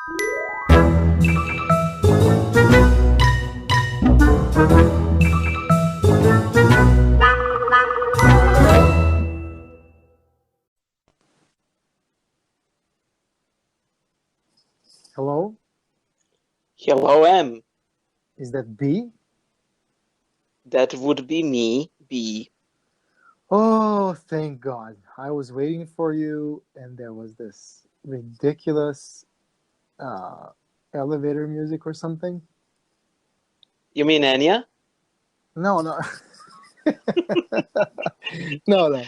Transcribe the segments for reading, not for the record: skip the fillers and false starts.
Hello, Hello, M. is that B? That would be me, B. Oh, thank God. I was waiting for you, and there was this ridiculous uh, elevator music or something. You mean Anya? No, no.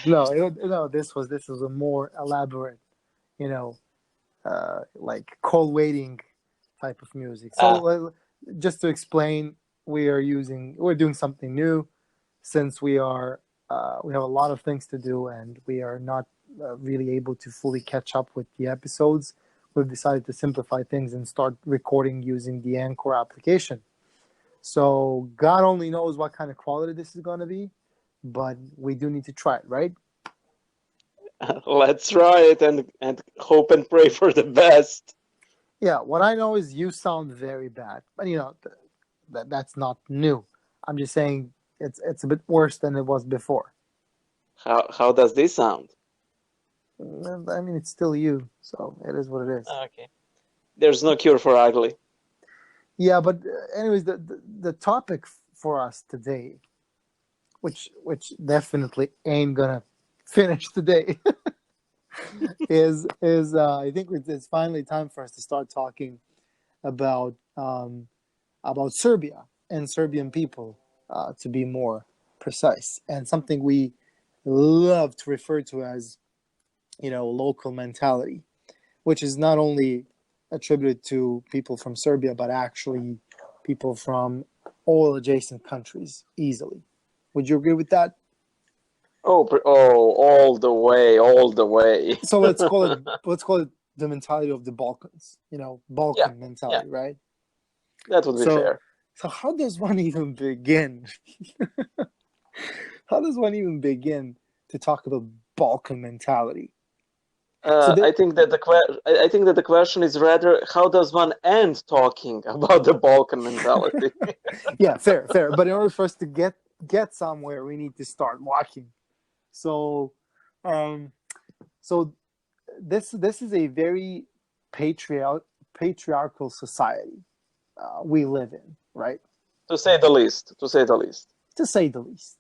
No. This was a more elaborate, you know, like call waiting type of music. So just to explain, we're doing something new since we have a lot of things to do and we are not really able to fully catch up with the episodes. We've decided to simplify things and start recording using the Anchor application. So God only knows what kind of quality this is going to be, but we do need to try it, right? Let's try it and hope and pray for the best. Yeah, what I know is you sound very bad, but that's not new. I'm just saying it's a bit worse than it was before. How does this sound? I mean, it's still you, so it is what it is. Okay. There's no cure for ugly. Yeah, but anyways, the topic for us today, which definitely ain't gonna finish today, is I think it's finally time for us to start talking about Serbia and Serbian people, to be more precise, and something we love to refer to as local mentality, which is not only attributed to people from Serbia, but actually people from all adjacent countries easily. Would you agree with that? Oh, all the way, all the way. So let's call it the mentality of the Balkans. Yeah, Balkan yeah, mentality, right? that would be So fair. so how does one even begin? How does one even begin to talk about Balkan mentality? So I think that the question is rather how does one end talking about the Balkan mentality? yeah, fair. But in order for us to get somewhere, we need to start walking. So, um, so this is a very patriarchal society we live in, right? To say the least. To say the least. To say the least.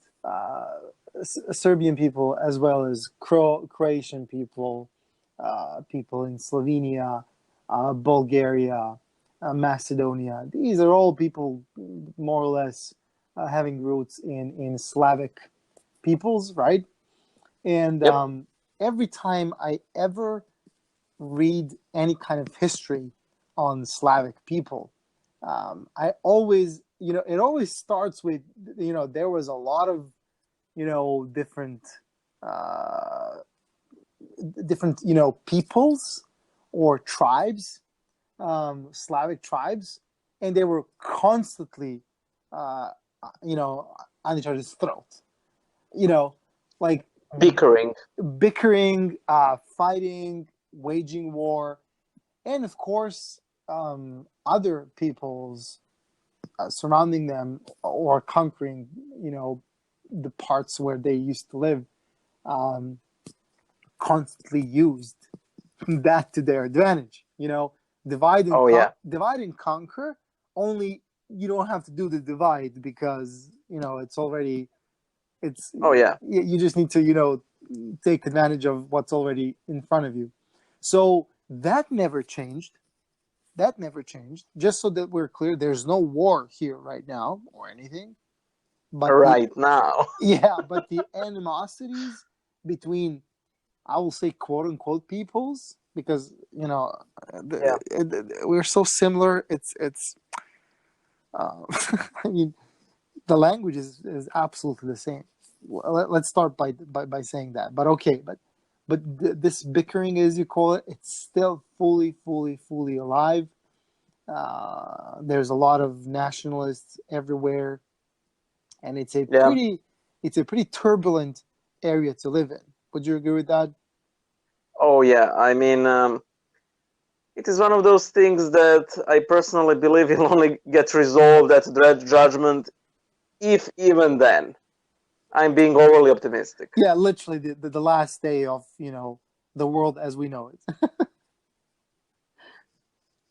Serbian people, as well as Croatian people, people in Slovenia, Bulgaria, Macedonia. These are all people more or less having roots in Slavic peoples, right? And Yep. every time I ever read any kind of history on Slavic people, I always, it always starts with, there was a lot of, different, uh, peoples or tribes, Slavic tribes, and they were constantly, uh, on each other's throat. Like Bickering. fighting, waging war, and of course, other peoples surrounding them or conquering, the parts where they used to live, um, constantly used that to their advantage. Oh yeah. Divide and conquer. Only you don't have to do the divide because it's already it's Oh yeah. you just need to take advantage of what's already in front of you. So that never changed. Just so that we're clear, there's no war here right now or anything. But Right now. but the animosities between, I will say, quote unquote peoples, because Yeah. we're so similar. It's I mean, the language is absolutely the same. Let's start by saying that. But okay, this bickering, as you call it, it's still fully alive. There's a lot of nationalists everywhere, and Yeah. it's a pretty turbulent area to live in. Would you agree with that? Oh yeah. I mean, it is one of those things that I personally believe will only get resolved at dread judgment, if even then. I'm being overly optimistic. Yeah, literally the last day of the world as we know it.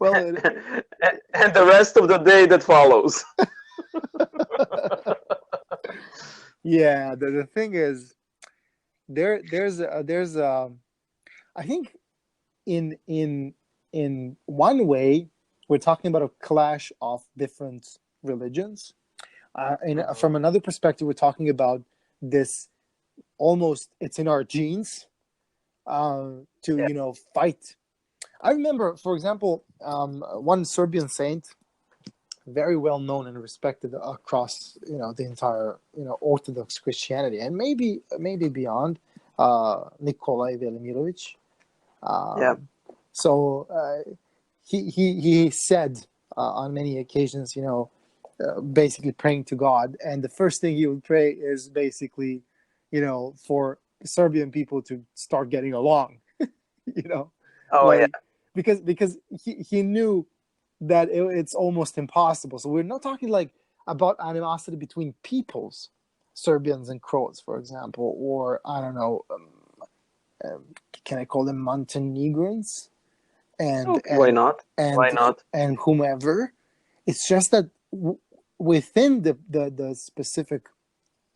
Well, And the rest of the day that follows. yeah. The thing is, there's I think in one way we're talking about a clash of different religions. From another perspective, we're talking about this almost it's in our genes to fight. I remember, for example, one Serbian saint, very well known and respected across the entire Orthodox Christianity and maybe beyond, Nikolai Velimirovic. Yeah. So he said on many occasions, basically praying to God, and the first thing he would pray is basically, for Serbian people to start getting along, Oh, like yeah. because he knew that it's almost impossible. So we're not talking like about animosity between peoples, Serbians and Croats, for example, or I don't know, can I call them Montenegrins? And Okay, why not? Why and not? and whomever. It's just that within the specific,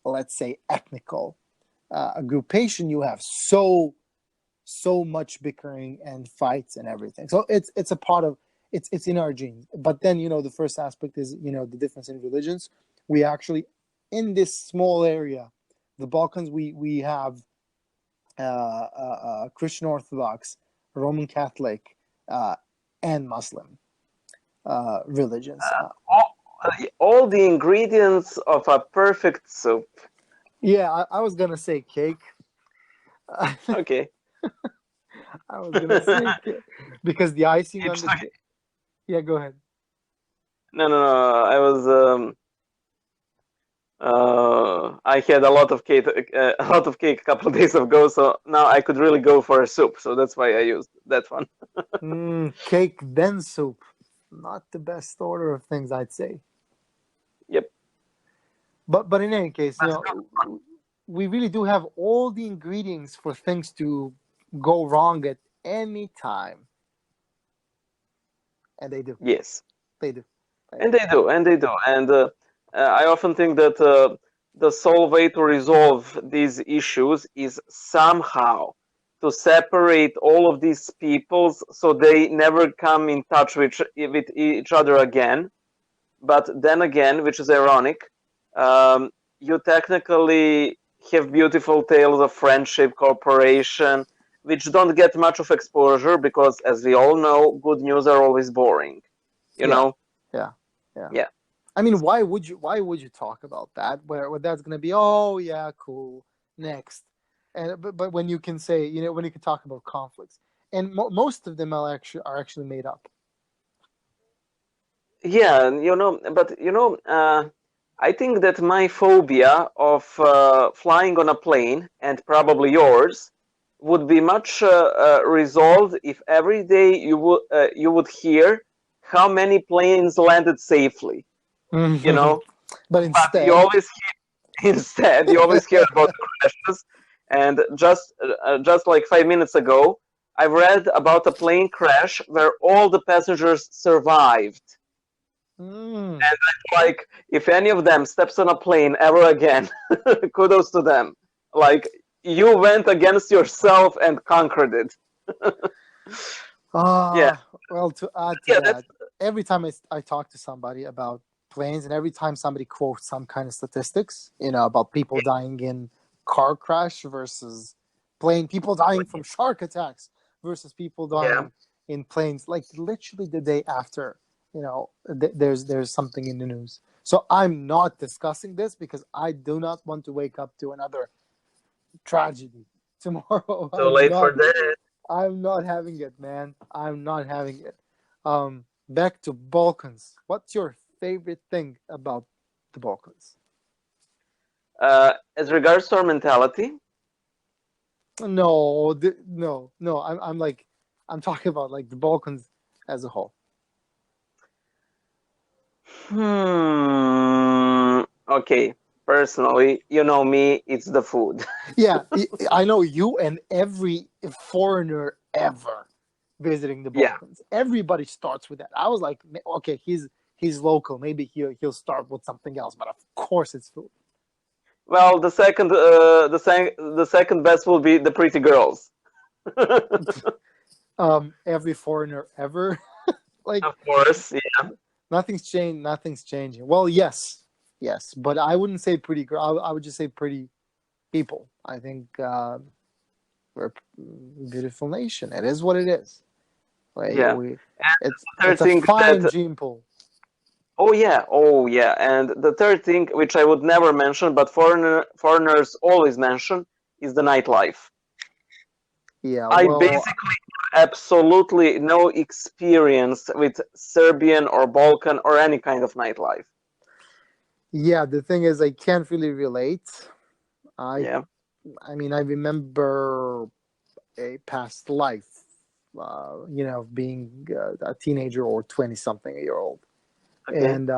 let's say, ethnical groupation, you have so much bickering and fights and everything. So it's a part of it's in our genes. But then the first aspect is the difference in religions. We actually in this small area, the Balkans, we have Christian Orthodox, Roman Catholic, and Muslim religions. All the ingredients of a perfect soup. Yeah, I was gonna say cake. Okay. I was gonna say cake because the icing on the cake. Yeah, go ahead. No. I was I had a lot of cake, a couple of days ago, so now I could really go for a soup. So that's why I used that one. Cake then soup. Not the best order of things, I'd say. Yep. But in any case, we really do have all the ingredients for things to go wrong at any time, and they do. Yes. They do. And they do, and I often think that the sole way to resolve these issues is somehow to separate all of these peoples so they never come in touch with each other again. But then again, which is ironic, you technically have beautiful tales of friendship, cooperation, which don't get much of exposure because, as we all know, good news are always boring. You know? Yeah. I mean, why would you talk about that? Where that's gonna be? Oh yeah, cool. Next, and but when you can say when you can talk about conflicts, and most of them are actually made up. Yeah, but I think that my phobia of flying on a plane, and probably yours, would be much resolved if every day you would hear how many planes landed safely. But But you always instead you always hear about crashes, and just like 5 minutes ago, I read about a plane crash where all the passengers survived. And I'm like, if any of them steps on a plane ever again, kudos to them. Like, you went against yourself and conquered it. Yeah. Well, to add to that, every time I talk to somebody about planes, and every time somebody quotes some kind of statistics, about people dying in car crash versus people dying from shark attacks versus people dying in planes, like literally the day after, there's something in the news. So I'm not discussing this because I do not want to wake up to another tragedy tomorrow. So late for that. I'm not having it, man. I'm not having it. Back to Balkans. What's your favorite thing about the Balkans? As regards to our mentality, No. I'm talking about like the Balkans as a whole? Okay. Personally, you know me, it's the food. Yeah, I know you and every foreigner ever visiting the Yeah. Balkans. Everybody starts with that. I was like, okay, he's local. Maybe he'll start with something else, but of course it's food. Well, the second best will be the pretty girls. Every foreigner ever, like, Of course, yeah. nothing's changed. Nothing's changing. Well, yes, but I wouldn't say pretty girl. I would just say pretty people. I think we're a beautiful nation. It is what it is. Like Yeah. we, And the third it's a thing fine that gene pool. oh yeah. And the third thing, which I would never mention, but foreigners always mention, is the nightlife. Yeah, I well, basically have absolutely no experience with Serbian or Balkan or any kind of nightlife. yeah. The thing is, I can't really relate. I, Yeah. I mean, I remember a past life. Being a teenager or 20-something-year-old, Okay. and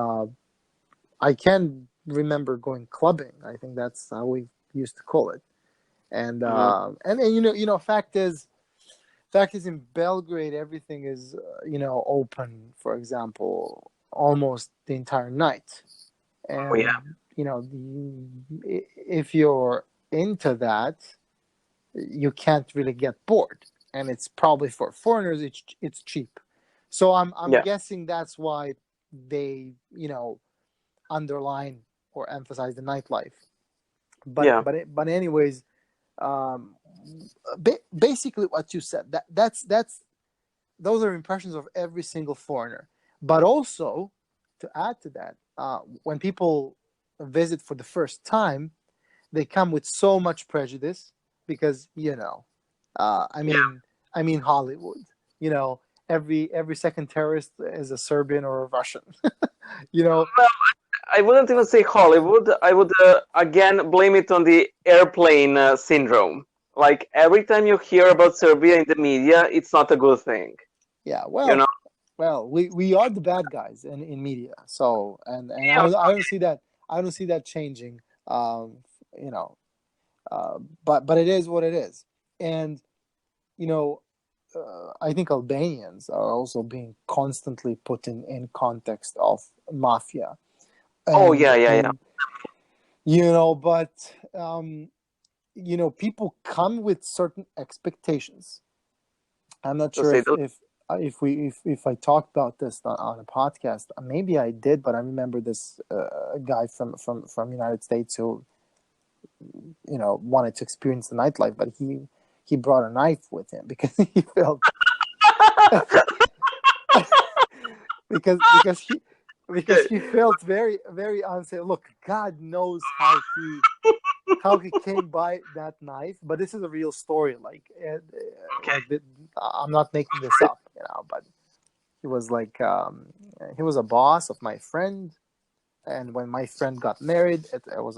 I can remember going clubbing. I think that's how we used to call it. And Hmm. fact is in Belgrade, everything is open. For example, almost the entire night. Oh yeah. And if you're into that, you can't really get bored, and it's probably for foreigners. It's cheap, so I'm Yeah. guessing that's why they underline or emphasize the nightlife. But Yeah. but anyways, um, basically what you said, that's those are impressions of every single foreigner. But also, to add to that, when people visit for the first time, they come with so much prejudice because I Yeah. mean Hollywood. You know, every second terrorist is a Serbian or a Russian. you know, Well, I wouldn't even say Hollywood. I would again blame it on the airplane syndrome. Like every time you hear about Serbia in the media, it's not a good thing. yeah. You know? We are the bad guys in media. So and Yeah. I don't see that. I don't see that changing. You know, but it is what it is. And you know, I think Albanians are also being constantly put in context of mafia, Oh and yeah, yeah, yeah. and but people come with certain expectations. I'm not To sure say the if I talked about this on a podcast. Maybe I did, but I remember this guy from United States who wanted to experience the nightlife, but he brought a knife with him because he felt because okay. he felt very very unsafe. Look, God knows how he came by that knife, but this is a real story. Okay. I'm not making this up, but he was like he was a boss of my friend, and when my friend got married, it was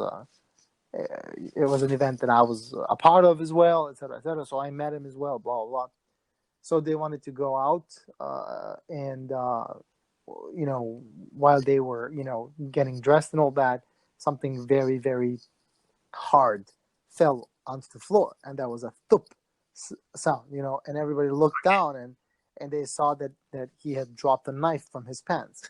an event that I was a part of as well, etc., etc. So I met him as well, blah blah blah. So they wanted to go out, and while they were getting dressed and all that, something very very hard fell onto the floor, and that was a thump sound, and everybody looked down, and they saw that he had dropped a knife from his pants.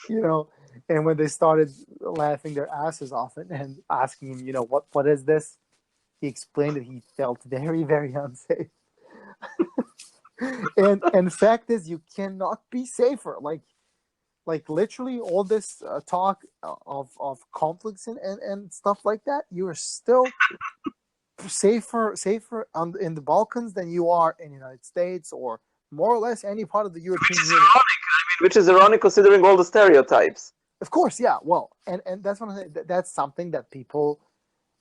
you know and when they started laughing their asses off and asking him, what is this, he explained that he felt very very unsafe. And fact is, you cannot be safer. Like literally all this talk of conflicts and stuff like that, you are still safer in the Balkans than you are in the United States, or more or less any part of the Which European is Union. ironic. Which is ironic considering all the stereotypes. Of course, yeah. Well, and that's that's something that people,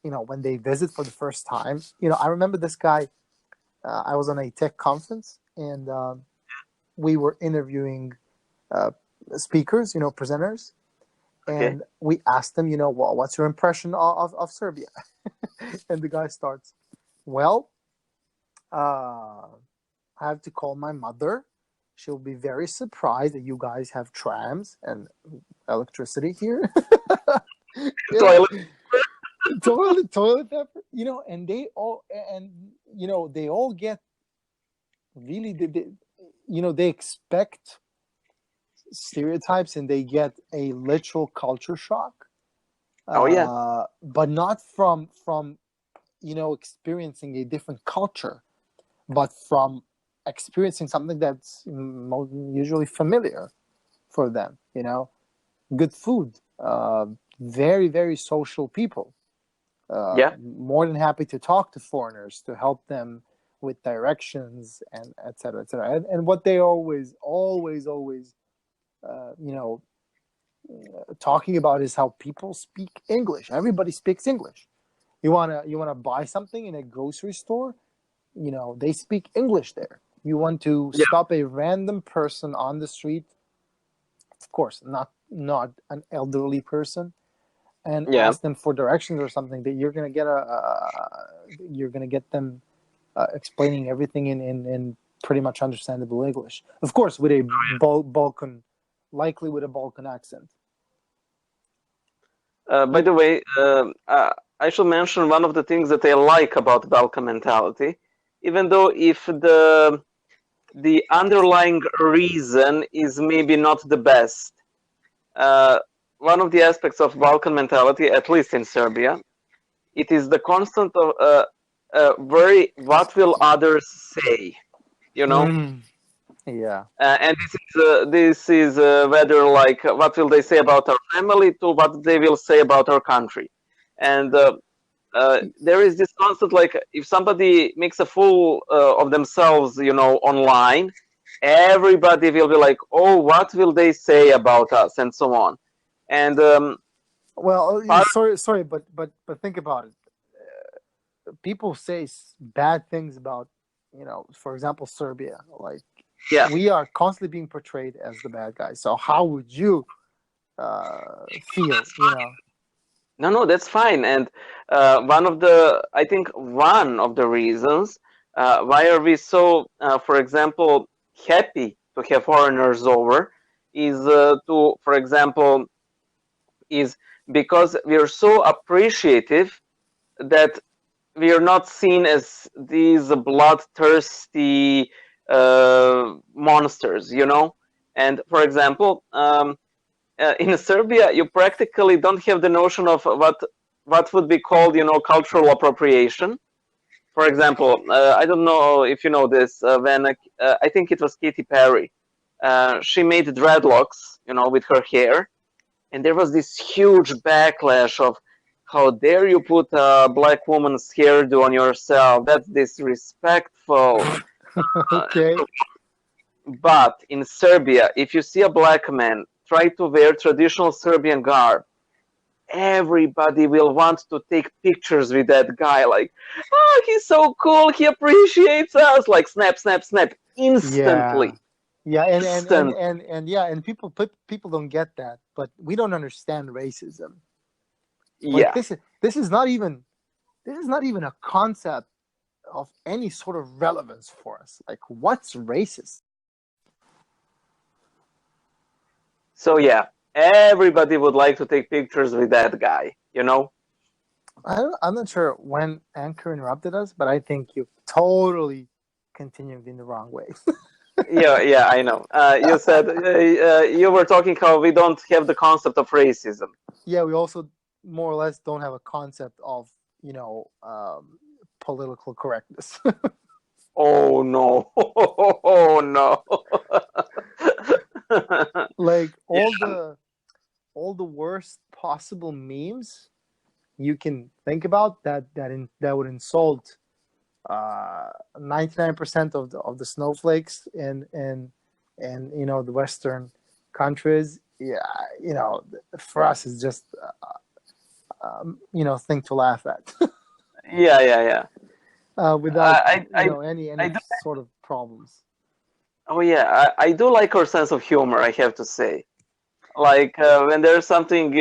when they visit for the first time, I remember this guy. I was on a tech conference, and we were interviewing uh, speakers, presenters, Okay. and we asked them, well, what's your impression of Serbia? And the guy starts, well, I have to call my mother. she'll be very surprised that you guys have trams and electricity here. Yeah. Toilet. Toilet paper, and they all, they all get really, they expect stereotypes and they get a literal culture shock. Oh yeah. But not from experiencing a different culture, but from experiencing something that's usually familiar for them. Good food, very, very social people. Yeah. More than happy to talk to foreigners, to help them with directions and et cetera, et cetera. And what they always talking about is how people speak English. Everybody speaks English. You wanna buy something in a grocery store, they speak English there. You want to stop a random person on the street, of course, not an elderly person, and ask them for directions or something, that you're gonna get them explaining everything in pretty much understandable English. Of course, with a Balkan, likely with a Balkan accent. By the way, I should mention one of the things that I like about Balkan mentality, even though if the underlying reason is maybe not the best. One of the aspects of Balkan mentality, at least in Serbia, it is the constant of very what will others say, Yeah. And this is whether like what will they say about our family to what they will say about our country, and there is this constant, like, if somebody makes a fool of themselves, online, everybody will be like, oh, what will they say about us, and so on. And well, sorry, but think about it. People say bad things about, for example, Serbia. Like, we are constantly being portrayed as the bad guys. So how would you feel? No, that's fine. And I think one of the reasons why are we so, for example, happy to have foreigners over is for example, is because we are so appreciative that we are not seen as these bloodthirsty monsters, And for example, in Serbia, you practically don't have the notion of what would be called, cultural appropriation. For example, I don't know if you know this. When I think it was Katy Perry, she made dreadlocks, with her hair, and there was this huge backlash of, how dare you put a black woman's hairdo on yourself? That's disrespectful. Okay. But in Serbia, if you see a black man try to wear traditional Serbian garb, everybody will want to take pictures with that guy. Like, oh, he's so cool. He appreciates us. Like, snap, snap, snap, instantly. Yeah, and people don't get that, but we don't understand racism. Like, this is not even a concept of any sort of relevance for us. Like, what's racist? So yeah, everybody would like to take pictures with that guy, I'm not sure when Anchor interrupted us, but I think you totally continued in the wrong way. Yeah, I know. You said you were talking how we don't have the concept of racism. Yeah, we also more or less don't have a concept of, political correctness. Oh no! Oh no! Like, all the worst possible memes you can think about that would insult 99% of the snowflakes in the Western countries. Yeah, for us it's just thing to laugh at. Yeah. Without any sort of problems. Oh yeah, I do like our sense of humor, I have to say. Like when there's something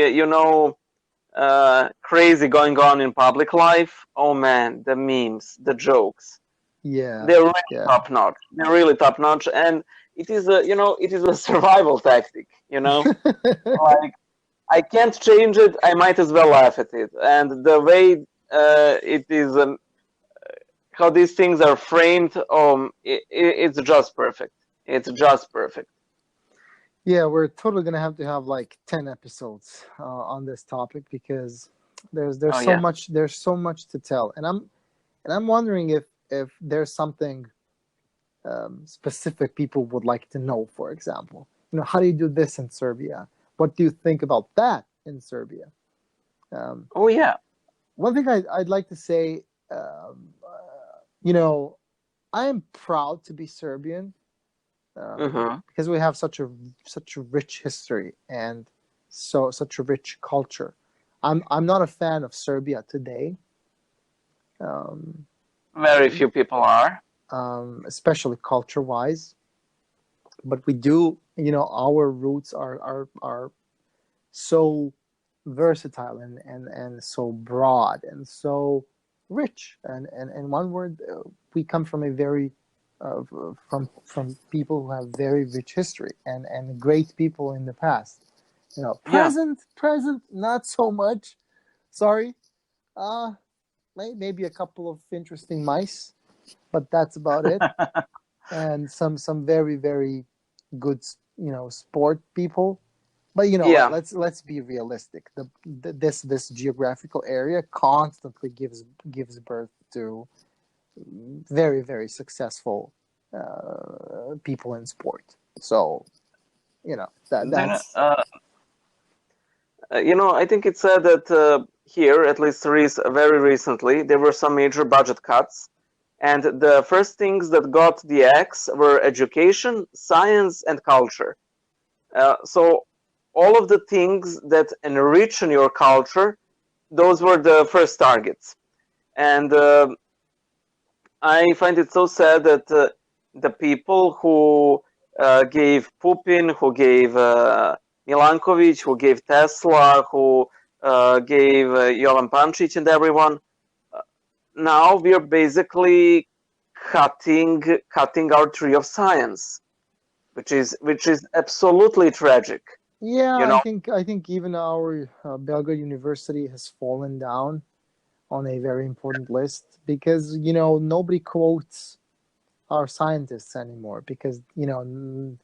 crazy going on in public life, oh man, the memes, the jokes. Yeah, They're really top notch. They're really top notch, and it is a, it is a survival tactic, like I can't change it, I might as well laugh at it. And the way it is, how these things are framed, it's just perfect. It's just perfect. Yeah, we're totally gonna have to have like 10 episodes on this topic because there's Oh so yeah. much to tell, and I'm wondering if there's something specific people would like to know. For example, how do you do this in Serbia? What do you think about that in Serbia? Oh yeah. One thing I'd like to say, I am proud to be Serbian, Mm-hmm. because we have such a rich history and such a rich culture. I'm not a fan of Serbia today, um, Very few people are. especially culture wise. But we do, our roots are so versatile and so broad and so rich. And one word, we come from a very from people who have very rich history and great people in the past. Yeah. Present, not so much. Sorry. Uh, maybe a couple of interesting mice, but that's about it. And some very very good sport people. But Yeah. let's be realistic. This geographical area constantly gives birth to very very successful people in sport. So Then, that's I think it's said that here, at least very recently, there were some major budget cuts, and the first things that got the axe were education, science, and culture. So all of the things that enrich in your culture, those were the first targets. And I find it so sad that the people who gave Pupin, who gave Milankovic, who gave Tesla, who gave Jovan Pančić and everyone, now we are basically cutting our tree of science, which is absolutely tragic. yeah. You I know? think I think even our Belgrade University has fallen down on a very important list because nobody quotes our scientists anymore because you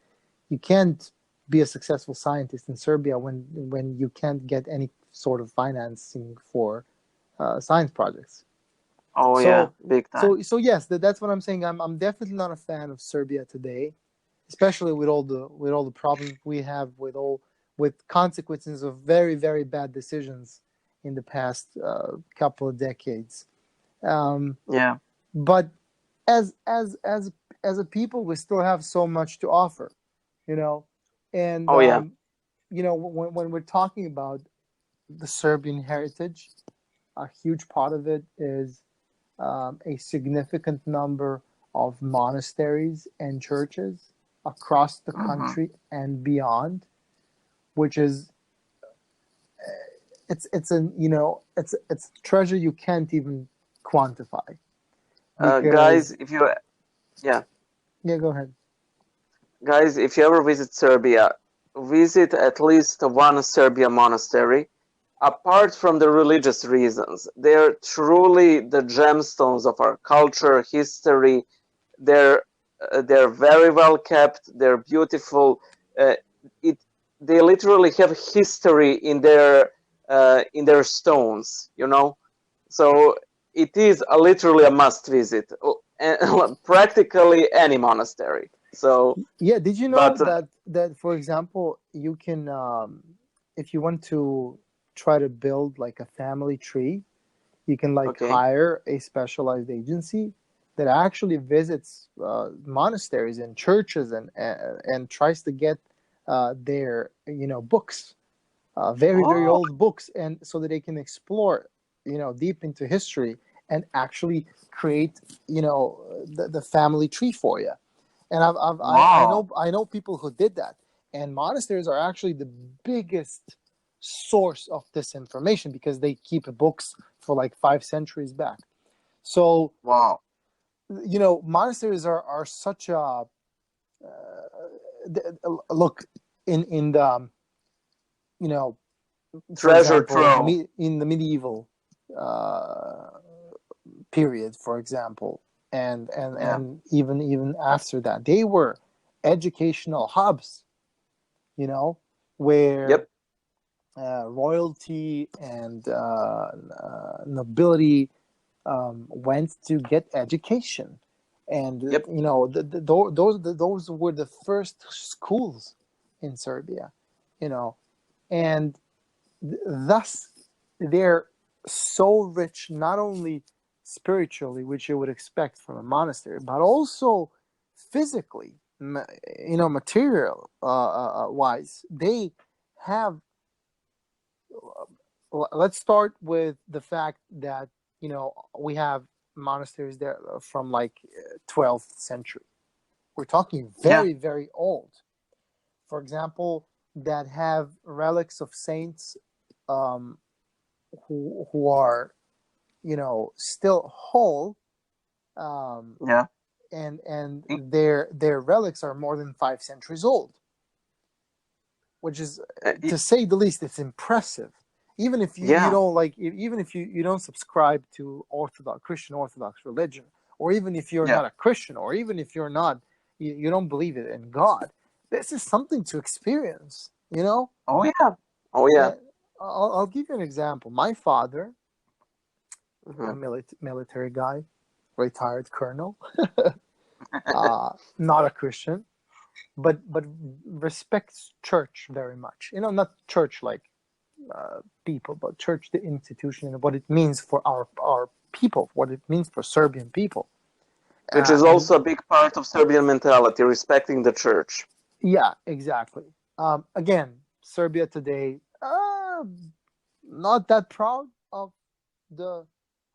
can't be a successful scientist in Serbia when you can't get any sort of financing for science projects. Oh yeah, So big time. yes, that's what I'm saying. I'm definitely not a fan of Serbia today, especially with all the problems we have with consequences of very very bad decisions in the past couple of decades. Um, Yeah. but as a people, we still have so much to offer, you know, and Oh yeah. when we're talking about the Serbian heritage, a huge part of it is a significant number of monasteries and churches across the Mm-hmm. country and beyond, which is it's a it's a treasure you can't even quantify Guys, because if you yeah, yeah, go ahead. guys, if you ever visit Serbia, visit at least one Serbian monastery. Apart from the religious reasons, they're truly the gemstones of our culture, history. They're they're very well kept. They're beautiful. Uh, it they literally have history in their stones. So it is literally a must visit. Practically any monastery. So, Yeah, did you know but that for example, you can if you want to try to build like a family tree, you can like okay. hire a specialized agency that actually visits monasteries and churches and tries to get their books, very very Oh, old books, and so that they can explore deep into history and actually create the family tree for you. And wow. I know people who did that. And monasteries are actually the biggest source of this information because they keep books for like 5 centuries back. So Wow. monasteries are such a look in the you know, for Treasure example, trove. in the medieval period, for example, Yeah. and even after that, they were educational hubs, you know, where Yep. royalty and nobility went to get education, and Yep. you know, those were the first schools in Serbia, you know, and thus they're so rich, not only spiritually, which you would expect from a monastery, but also physically, you know, material wise. They have. Let's start with the fact that, you know, we have monasteries there from like 12th century. We're talking Yeah. very old. For example, that have relics of saints, um, who are, you know, still whole, um, Yeah. and their relics are more than 5 centuries old, which is, to say the least, it's impressive. Even if you Yeah. don't like, even if you don't subscribe to Orthodox Christian Orthodox religion, or even if you're Yeah. not a Christian, or even if you're not, you don't believe it in God, this is something to experience. You know, Oh yeah. Oh yeah. and I'll give you an example. My father, a Hmm. military guy, retired colonel, not a Christian, but respects church very much. You know, not church like people, but church the institution and what it means for our people, what it means for Serbian people. Which is And also a big part of Serbian mentality, respecting the church. yeah, exactly. Again, Serbia today, not that proud the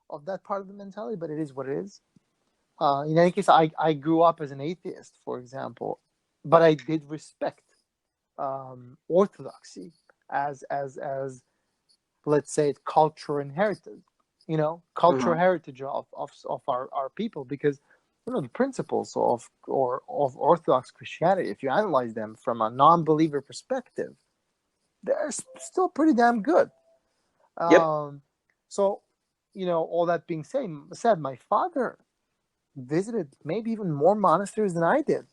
of that part of the mentality, but it is what it is. In any case, I grew up as an atheist, for example, but I did respect orthodoxy as let's say it, culture and heritage, you know, cultural Hmm. heritage of our people, because you know the principles of Orthodox Christianity, if you analyze them from a non-believer perspective, they're still pretty damn good. Yep. So, you know, all that being said, my father visited maybe even more monasteries than I did.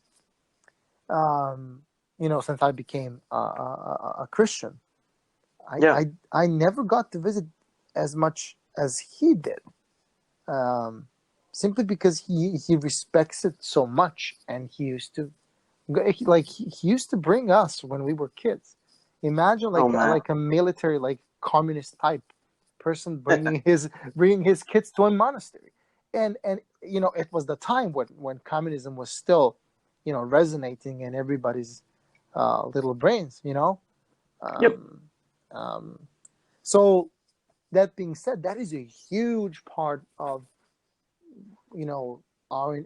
You know, since I became a Christian, I, Yeah. I I never got to visit as much as he did, um, simply because he respects it so much, and he used to he used to bring us when we were kids. Imagine Oh like man. like a military, like communist type person bringing his kids to a monastery, and you know, it was the time when communism was still, you know, resonating in everybody's little brains, you know. Yep. Um, um, so that being said, that is a huge part of, you know, our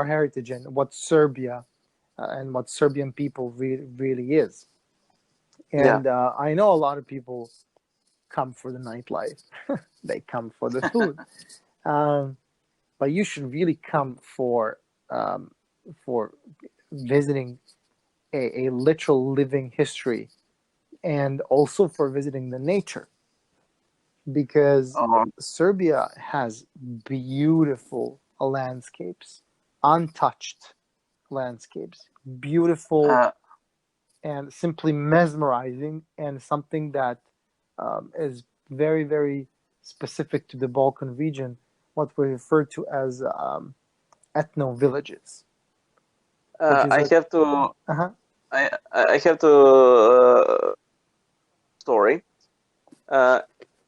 heritage and what Serbia, and what Serbian people really is. Yeah. And I know a lot of people come for the nightlife, they come for the food, um, but you should really come um, for visiting a literal living history, and also for visiting the nature, because Oh. Serbia has beautiful landscapes, untouched landscapes, beautiful Uh, and simply mesmerizing, and something that is very specific to the Balkan region, what we refer to as ethno villages, which is I a have to. uh-huh. I have to story. Uh,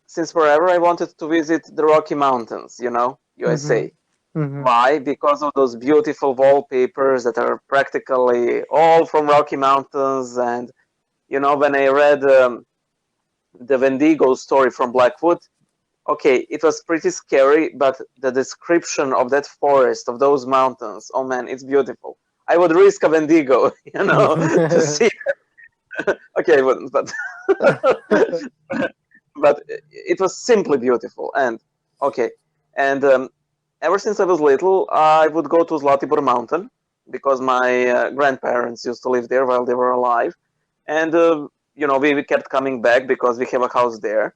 since forever I wanted to visit the Rocky Mountains. Mm-hmm. USA. Mm-hmm. Why? Because of those beautiful wallpapers that are practically all from Rocky Mountains. And when I read the Wendigo story from Blackwood, okay, it was pretty scary, but the description of that forest, of those mountains, oh man, it's beautiful. I would risk a Wendigo, to see. Okay, I wouldn't, but but it was simply beautiful. And okay, and ever since I was little, I would go to Zlatibor Mountain, because my grandparents used to live there while they were alive, and we kept coming back because we have a house there.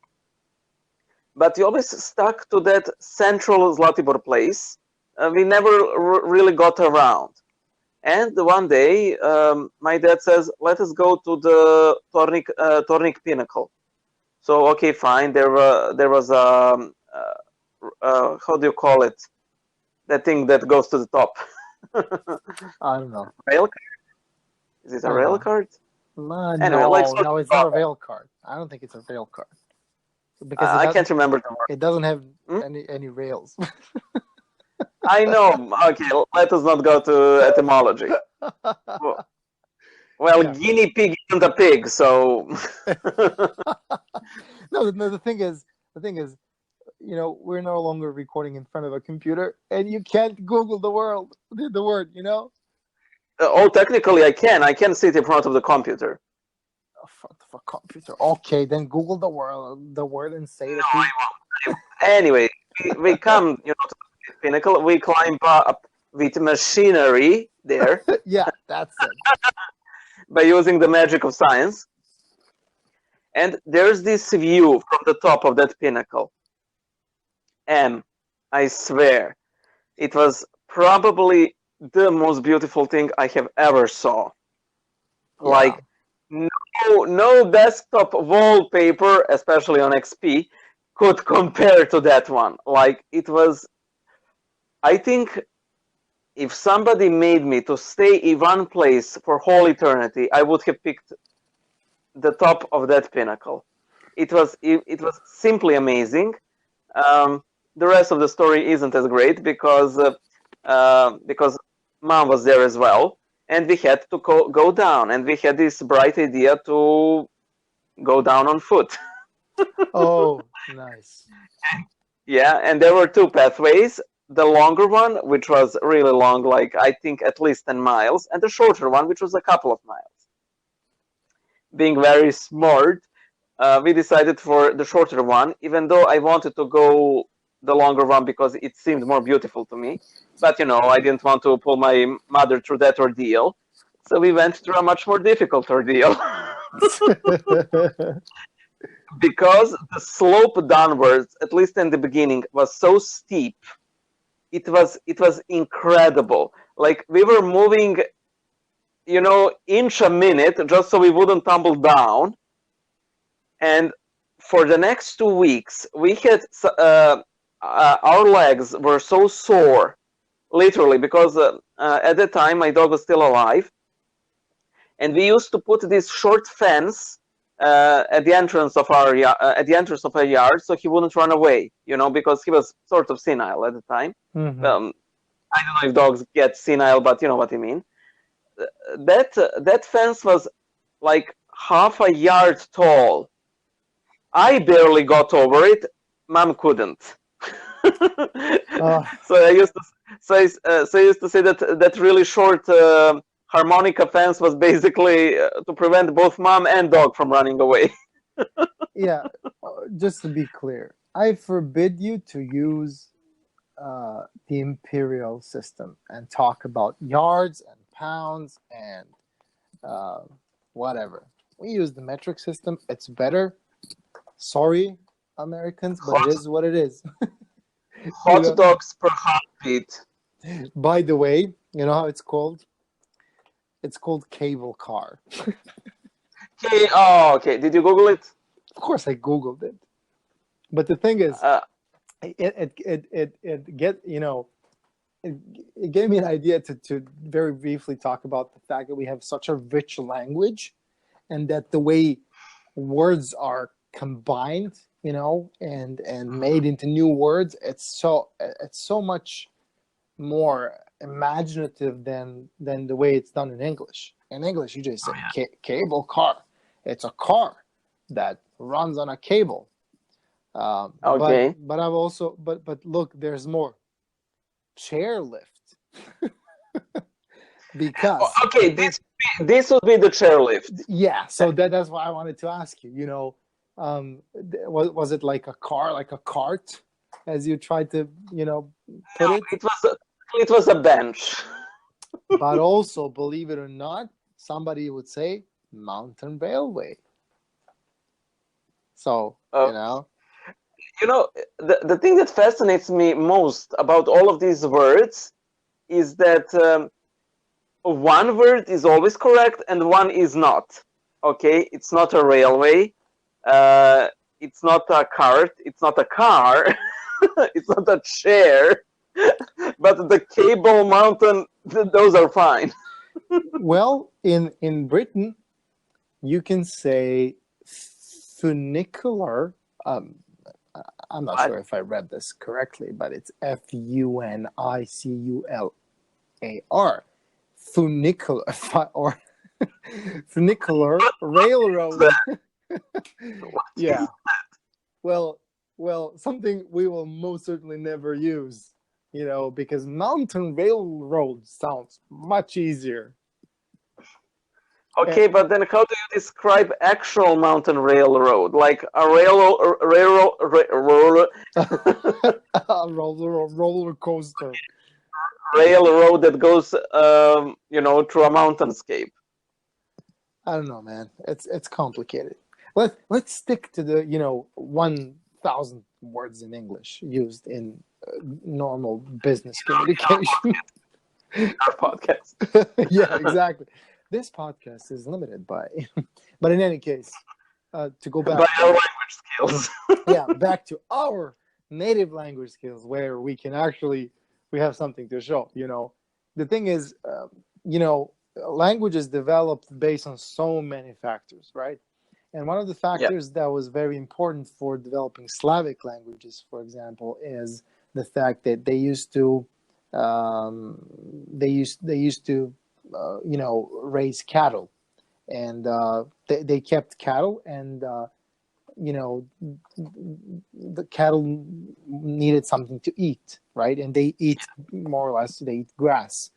But we always stuck to that central Zlatibor place. We never really got around. And one day, my dad says, "Let us go to the Tornik Pinnacle." So okay, fine. There was how do you call it? That thing that goes to the top. I don't know. Rail card? Is it a rail card? Anyway, No, it's not a rail card. I don't think it's a rail card because I can't remember the word. It doesn't have any rails. I know. Okay, let us not go to etymology. Well, yeah. Guinea pig isn't a pig, so. No. The thing is, we're no longer recording in front of a computer, and you can't Google the word. Oh, technically, I can. I can sit in front of the computer. In front of a computer. Okay, then Google the word, and say it. No, I won't. Anyway, we come, to the pinnacle. We climb up with machinery there. Yeah, that's it. By using the magic of science. And there's this view from the top of that pinnacle. I swear, it was probably the most beautiful thing I have ever saw. Yeah. Like, no desktop wallpaper, especially on XP, could compare to that one. Like, it was, I think, if somebody made me to stay in one place for whole eternity, I would have picked the top of that pinnacle. It was simply amazing. The rest of the story isn't as great because Mom was there as well, and we had to go down, and we had this bright idea to go down on foot. Oh, nice. Yeah, and there were two pathways. The longer one, which was really long, like I think at least 10 miles, and the shorter one, which was a couple of miles. Being very smart, we decided for the shorter one, even though I wanted to go the longer one because it seemed more beautiful to me. But, I didn't want to pull my mother through that ordeal. So we went through a much more difficult ordeal. Because the slope downwards, at least in the beginning, was so steep. It was incredible. Like, we were moving, inch a minute just so we wouldn't tumble down. And for the next 2 weeks, we had our legs were so sore, literally, because at that time my dog was still alive, and we used to put this short fence at the entrance of our yard, so he wouldn't run away. Because he was sort of senile at the time. Mm-hmm. I don't know if dogs get senile, but you know what I mean. That fence was like half a yard tall. I barely got over it. Mom couldn't. So I used to say that really short harmonica fence was basically to prevent both mom and dog from running away. Yeah, just to be clear, I forbid you to use the imperial system and talk about yards and pounds and whatever. We use the metric system. It's better. Sorry, Americans, but it is what it is. Hot dogs per heartbeat. By the way, you know how it's called? It's called cable car. Okay. Did you Google it? Of course, I Googled it. But the thing is, it gave me an idea to very briefly talk about the fact that we have such a rich language, and that the way words are combined, and made into new words, it's so much more imaginative than the way it's done in English. In English, you just say cable car. It's a car that runs on a cable. Okay. But I've also but look, there's more. Chairlift. Because this would be the chairlift. Yeah, so that's why I wanted to ask you. Was it like a car, like a cart, as you tried to put it? It was a bench. But also, believe it or not, somebody would say mountain railway. So, Uh, you know, the thing that fascinates me most about all of these words is that one word is always correct and one is not. Okay, it's not a railway. Uh, it's not a cart. It's not a car. It's not a chair. But the cable mountain, those are fine. well, in Britain, you can say funicular. I'm not sure if I read this correctly, but it's Funicular, funicular or funicular railroad. Yeah. Well, something we will most certainly never use, because mountain railroad sounds much easier. Okay, but then how do you describe actual mountain railroad? Like a railroad, roller coaster. railroad that goes, through a mountainscape. I don't know, man. It's complicated. Let's stick to the 1,000 words in English used in normal business communication. Our podcast. Yeah, exactly. This podcast is limited by, but in any case, to go back by our language skills. Yeah, back to our native language skills, where we have something to show. The thing is, languages developed based on so many factors, right? And one of the factors that was very important for developing Slavic languages, for example, is the fact that they used to raise cattle, and they kept cattle, and the cattle needed something to eat, right? And they eat they eat grass,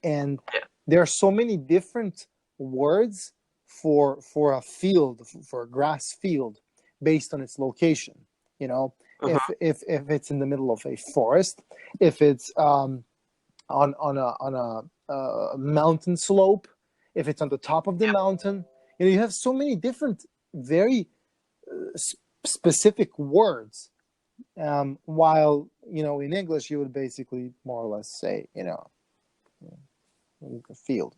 and there are so many different words for a field, for a grass field, based on its location. If it's in the middle of a forest, if it's on a mountain slope, if it's on the top of the mountain, you have so many different, very specific words. While in English you would basically more or less say field,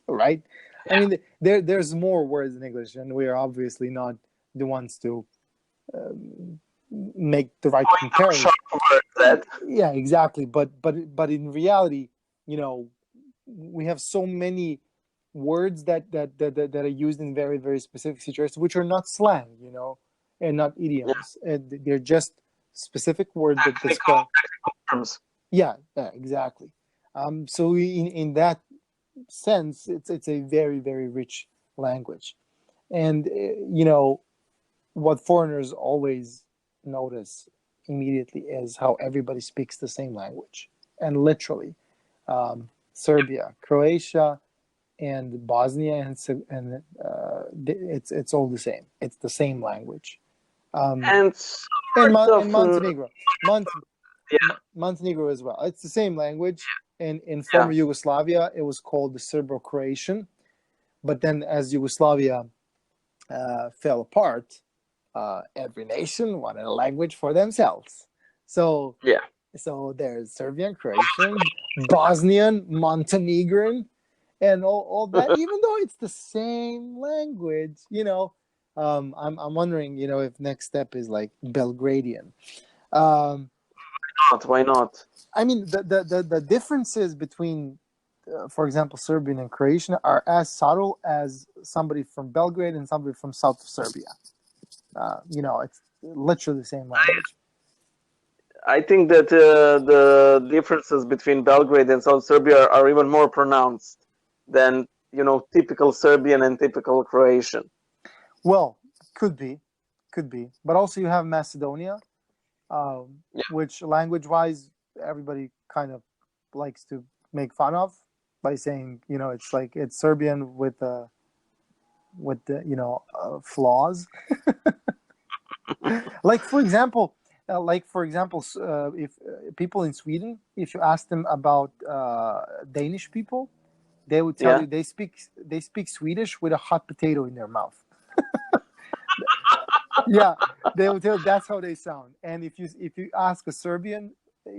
right? I mean, there's more words in English, and we are obviously not the ones to make the right comparison. Yeah, exactly. But in reality, we have so many words that are used in very, very specific situations, which are not slang, and not idioms. And they're just specific words that describe terms. Yeah, exactly. So in that sense, it's a very, very rich language. And what foreigners always notice immediately is how everybody speaks the same language. And literally, Serbia, Croatia, and Bosnia, and it's all the same. It's the same language. And Montenegro, Montenegro as well. It's the same language. And in former Yugoslavia, it was called the Serbo-Croatian. But then, as Yugoslavia fell apart, every nation wanted a language for themselves. So there's Serbian, Croatian, Bosnian, Montenegrin, and all that. Even though it's the same language, I'm wondering, if next step is like Belgradian. Why not? I mean, the differences between, for example, Serbian and Croatian are as subtle as somebody from Belgrade and somebody from south of Serbia. It's literally the same language. I think that the differences between Belgrade and South Serbia are even more pronounced than typical Serbian and typical Croatian. Well, could be, but also you have Macedonia, which language-wise everybody kind of likes to make fun of by saying it's like it's Serbian with the flaws. Like, for example, like for example, if people in Sweden, if you ask them about Danish people, they would tell Yeah. you they speak Swedish with a hot potato in their mouth. Yeah, they will tell that's how they sound. And if you ask a Serbian,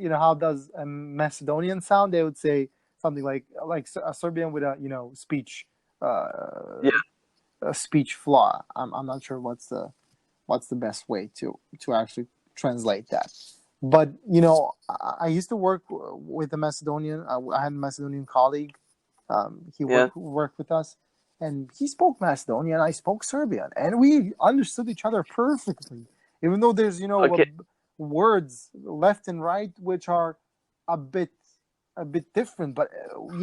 how does a Macedonian sound, they would say something like a Serbian with a speech Yeah. a speech flaw. I'm not sure what's the best way to actually translate that. But I used to work with a Macedonian. I had a Macedonian colleague. He Yeah. worked with us, and he spoke Macedonian. I spoke Serbian, and we understood each other perfectly. Even though there's Okay. words left and right which are a bit different, but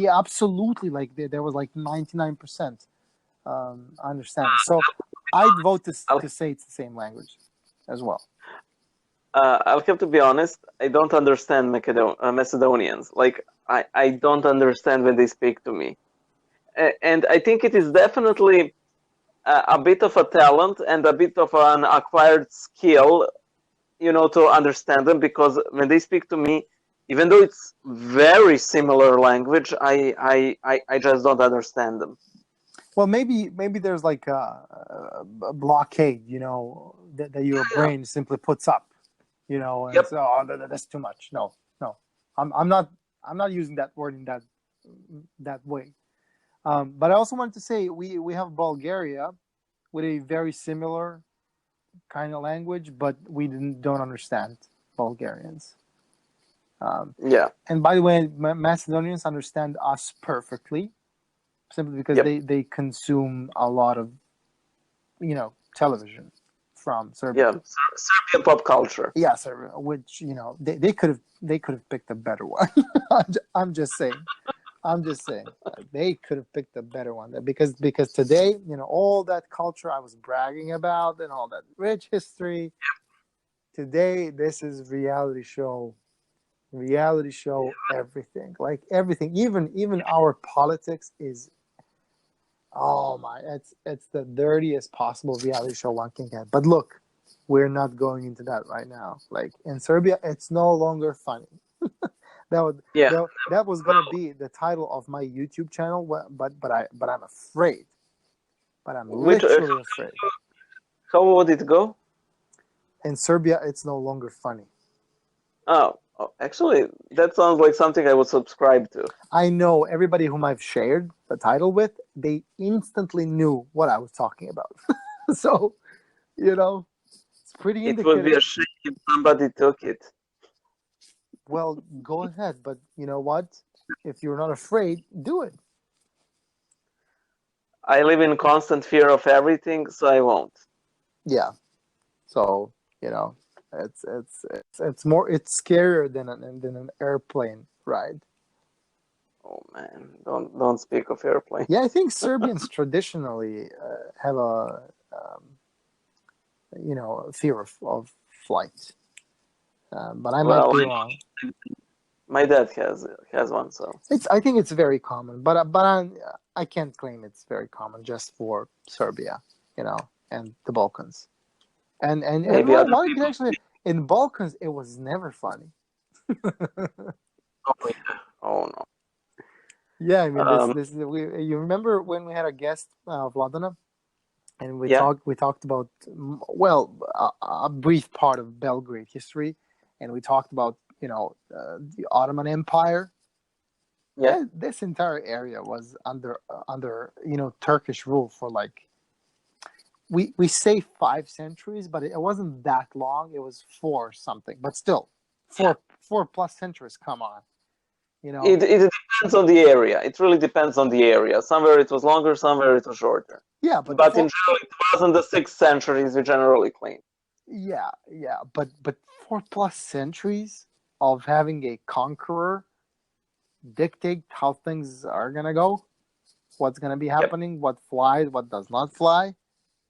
yeah, absolutely. Like there was like 99% understanding. So I'd vote to say it's the same language as well. I'll have to be honest. I don't understand Macedonians. Like I don't understand when they speak to me, and I think it is definitely a bit of a talent and a bit of an acquired skill, to understand them, because when they speak to me, even though it's very similar language, I just don't understand them. Well, maybe there's like a blockade, that your brain simply puts up, and Yep. so that's too much. No, I'm not using that word in that way. But I also wanted to say we have Bulgaria with a very similar kind of language, but we don't understand Bulgarians. Yeah. And by the way, Macedonians understand us perfectly, simply because Yep. they consume a lot of television from Serbia. Yeah. Serbian pop culture. Yeah, Serbia, which they could have picked a better one. I'm just saying. They could have picked a better one, because today, all that culture I was bragging about and all that rich history. Today, this is reality show, everything, like everything, even our politics is, oh my, it's the dirtiest possible reality show one can get. But look, we're not going into that right now. Like in Serbia, it's no longer funny. Yeah. That was gonna be the title of my YouTube channel, but I'm afraid. But I'm Which literally afraid. how would it go? In Serbia, it's no longer funny. Oh, actually, that sounds like something I would subscribe to. I know everybody whom I've shared the title with, they instantly knew what I was talking about. So, it's pretty It would be a indicative. shame if somebody took it. Well, go ahead, but you know what? If you're not afraid, do it. I live in constant fear of everything, so I won't. Yeah. So, it's scarier than an airplane ride. Oh man, don't speak of airplane. Yeah, I think Serbians traditionally have a fear of flight, but I might Well, be wrong. my dad has one, so I think it's very common, but I can't claim it's very common just for Serbia, and the Balkans, and maybe other one can people. actually, in Balkans it was never funny. Oh yeah. Oh no. Yeah, I mean Um. you remember when we had a guest, Vladana, and Yeah. we talked about, well, a brief part of Belgrade history, and we talked about the Ottoman Empire. Yeah. This entire area was under Turkish rule for, like, we say 5 centuries, but it wasn't that long. It was four something, but still, four plus centuries. Come on, It depends on the area. It really depends on the area. Somewhere it was longer, somewhere it was shorter. yeah, but But in general, it wasn't the 6th centuries we generally claim. yeah, but 4 plus centuries of having a conqueror dictate how things are gonna go, what's gonna be Yep. happening, what flies, what does not fly,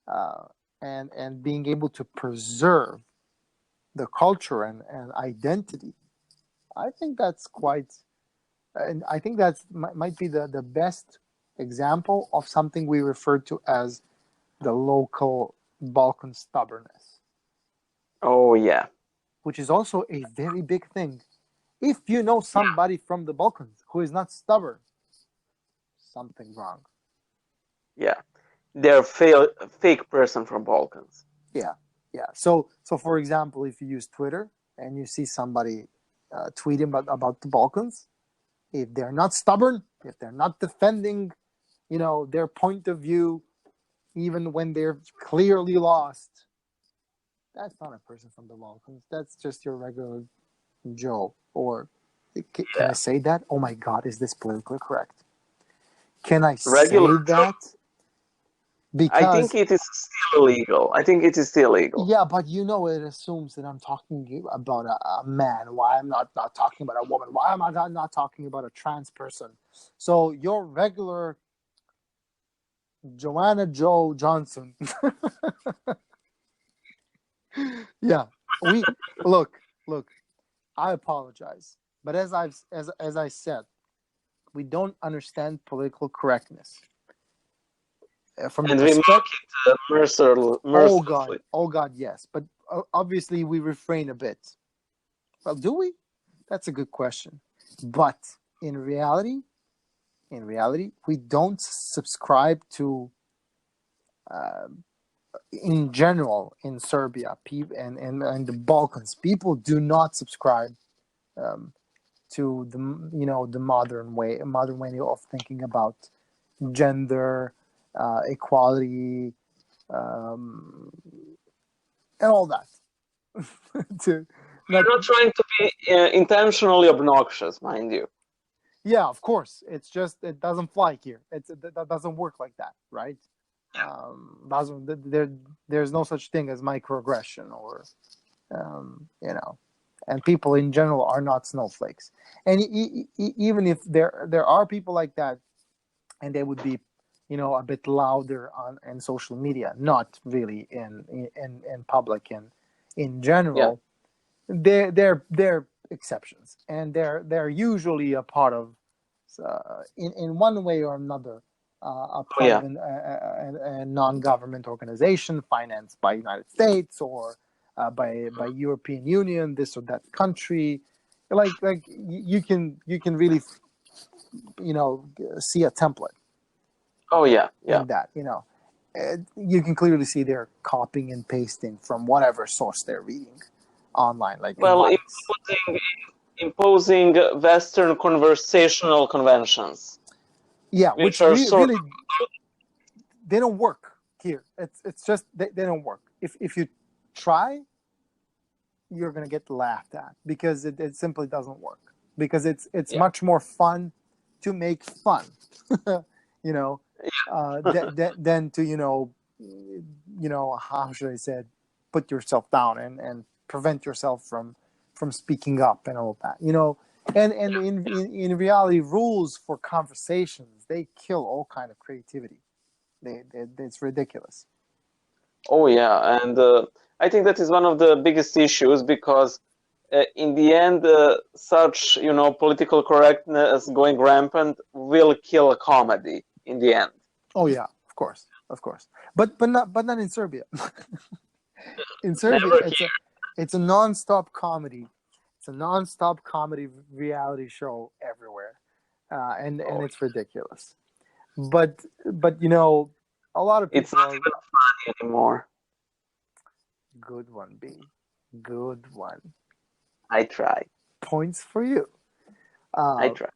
uh, and being able to preserve the culture and identity. I think that's quite, and I think that's might be the best example of something we refer to as the local Balkan stubbornness. Oh yeah. which is also a very big thing. If you know somebody from the Balkans who is not stubborn, something wrong. Yeah, they're fake person from Balkans. Yeah, yeah. So for example, if you use Twitter and you see somebody tweeting about the Balkans, if they're not stubborn, if they're not defending, their point of view, even when they're clearly lost, that's not a person from the Balkans. That's just your regular Joe. Or can I say that? Oh my God, is this politically correct? Can I say Regular that? I think Because it is still illegal. I think it is still illegal. yeah, but it assumes that I'm talking about a man. Why I'm not talking about a woman? Why am I not talking about a trans person? So your regular Joanna Joe Johnson. Yeah, we look. I apologize, but as I said, we don't understand political correctness from the And we mark perspective. it mercilessly. Oh God, yes. But obviously, we refrain a bit. Well, do we? That's a good question. But in reality, we don't subscribe to. In general, in Serbia, and the Balkans, people do not subscribe to the modern way of thinking about gender, equality, and all that. to We're not trying to be intentionally obnoxious, mind you. Yeah, of course. It's just it doesn't fly here. That doesn't work like that, right? There's no such thing as microaggression or and people in general are not snowflakes. And even if there are people like that, and they would be a bit louder on social media, not really in public and in general, they're exceptions, and they're usually a part of in one way or another a part of a non-government organization financed by United States or by European Union, this or that country. Like you can really see a template. Oh yeah. In that, you can clearly see they're copying and pasting from whatever source they're reading online, like Well, Vice. imposing Western conversational conventions. Yeah, which which are really they don't work here. It's just they don't work. If you try, you're gonna get laughed at because it simply doesn't work. Because it's much more fun to make fun, you know, than to how should I say it, put yourself down and prevent yourself from speaking up and all that. And in reality, rules for conversations, they kill all kind of creativity. It's ridiculous. Oh yeah, and I think that is one of the biggest issues because in the end, such political correctness going rampant will kill a comedy in the end. Oh yeah, of course, but not in Serbia. In Serbia, Never it's a non-stop comedy. It's a non-stop comedy reality show everywhere, and it's ridiculous. But a lot of people it's not even funny anymore. Good one, B. Good one. I try. Points for you. I try.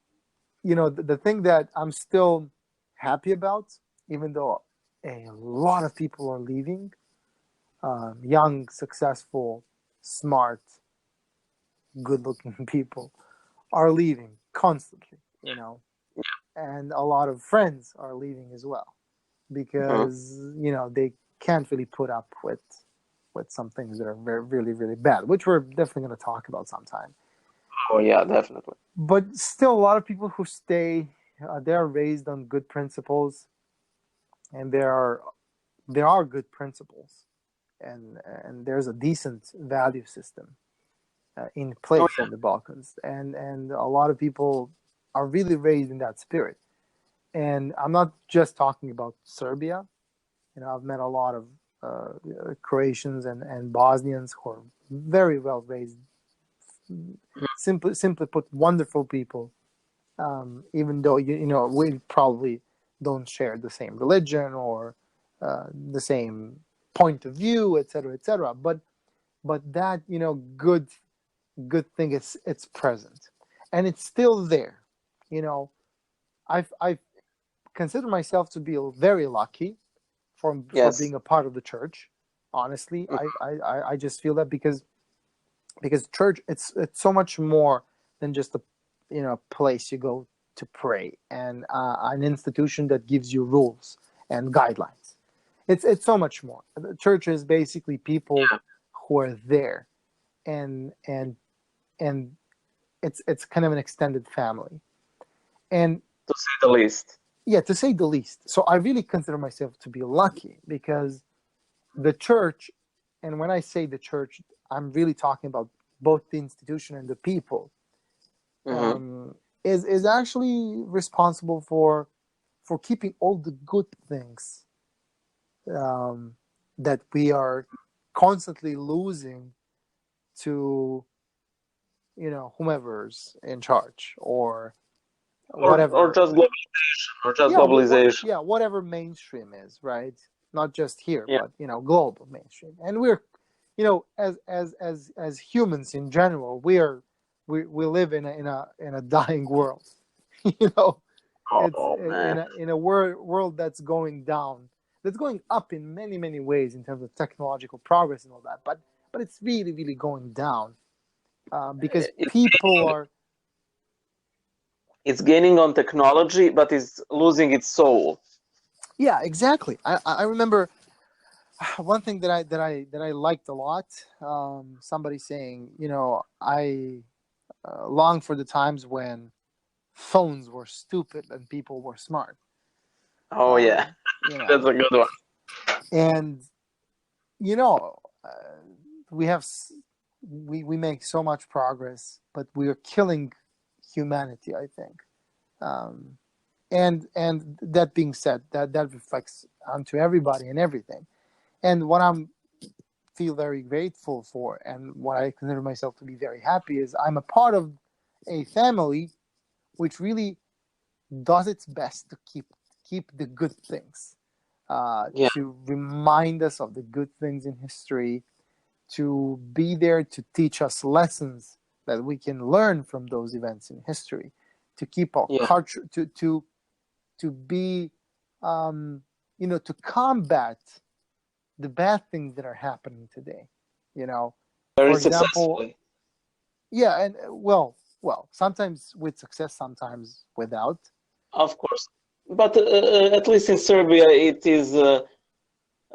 The thing that I'm still happy about, even though a lot of people are leaving, young, successful, smart, good-looking people are leaving constantly, and a lot of friends are leaving as well because they can't really put up with some things that are very, really, really bad, which we're definitely going to talk about sometime. Oh yeah, definitely. But still, a lot of people who stay, they are raised on good principles, and there are good principles, and there's a decent value system in place in the Balkans, and a lot of people are really raised in that spirit. And I'm not just talking about Serbia. I've met a lot of Croatians and Bosnians who are very well raised, simply put, wonderful people. Even though we probably don't share the same religion or the same point of view, etc., etc. But that good thing is it's present, and it's still there. I've considered myself to be very lucky for Yes. being a part of the church. Honestly, I just feel that because church it's so much more than just a place you go to pray and an institution that gives you rules and guidelines. It's so much more. The church is basically people who are there, and it's kind of an extended family, and To say the least. yeah, to say the least. So I really consider myself to be lucky because the church, and when I say the church, I'm really talking about both the institution and the people, is actually responsible for keeping all the good things that we are constantly losing to whomever's in charge or whatever, or just globalization, or just yeah, globalization. whatever mainstream is, right? Not just here, Yeah. but global mainstream. And we're, as humans in general, we live in a dying world. It's Oh man. in a world that's going down, that's going up in many many ways in terms of technological progress and all that, but it's really really going down because people are. It's gaining on technology, but it's losing its soul. Yeah, exactly. I remember one thing that I liked a lot. Somebody saying, I long for the times when phones were stupid and people were smart. Oh yeah, that's a good one. And you know, uh, we have we make so much progress, but we are killing humanity, I think. Um, and that being said, that reflects onto everybody and everything. And what I'm feel very grateful for, and what I consider myself to be very happy, is I'm a part of a family which really does its best to keep the good things, Yeah. to remind us of the good things in history, to be there to teach us lessons that we can learn from those events in history, to keep our Yeah. culture, to be, to combat the bad things that are happening today. Very For example, successfully. yeah, and sometimes with success, sometimes without. Of course. But at least in Serbia, it is.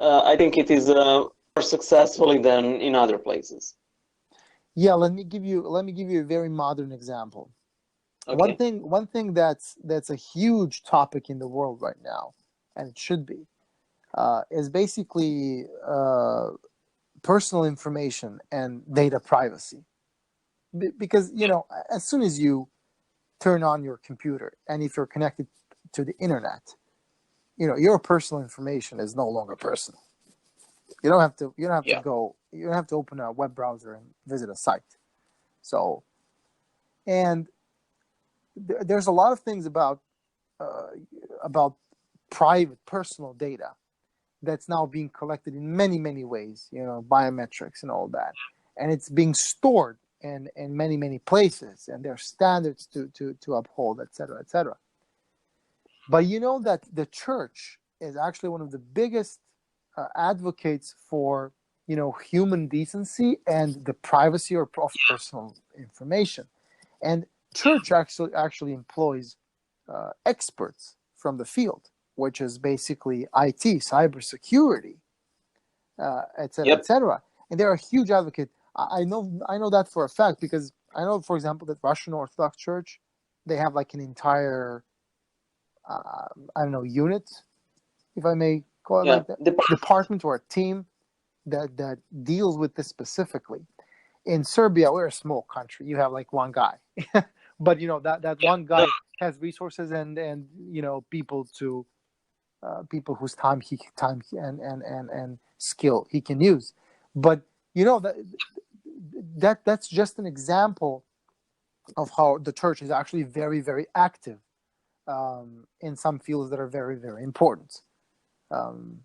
I think it is more successfully than in other places. Yeah, let me give you a very modern example. One Okay. thing that's a huge topic in the world right now, and it should be, is basically personal information and data privacy. Because as soon as you turn on your computer, and if you're connected to the internet, your personal information is no longer personal. Yeah. You don't have to open a web browser and visit a site. So, and there's a lot of things uh, about private personal data that's now being collected in many many ways, biometrics and all that, and it's being stored in many many places, and there are standards to uphold, etc., etc. But you know that the church is actually one of the biggest advocates for human decency and the privacy of personal information, and church actually employs experts from the field, which is basically IT, cybersecurity, et cetera, et Yep. cetera. And they're a huge advocate. I know that for a fact because I know, for example, that Russian Orthodox Church, they have like an entire I don't know, unit, if I may call it Yeah. like that, The department or a team that deals with this specifically. In Serbia, we're a small country. You have like one guy, but that yeah. one No. guy has resources and people people whose time and skill he can use. But that's just an example of how the church is actually very, very active in some fields that are very, very important. Um,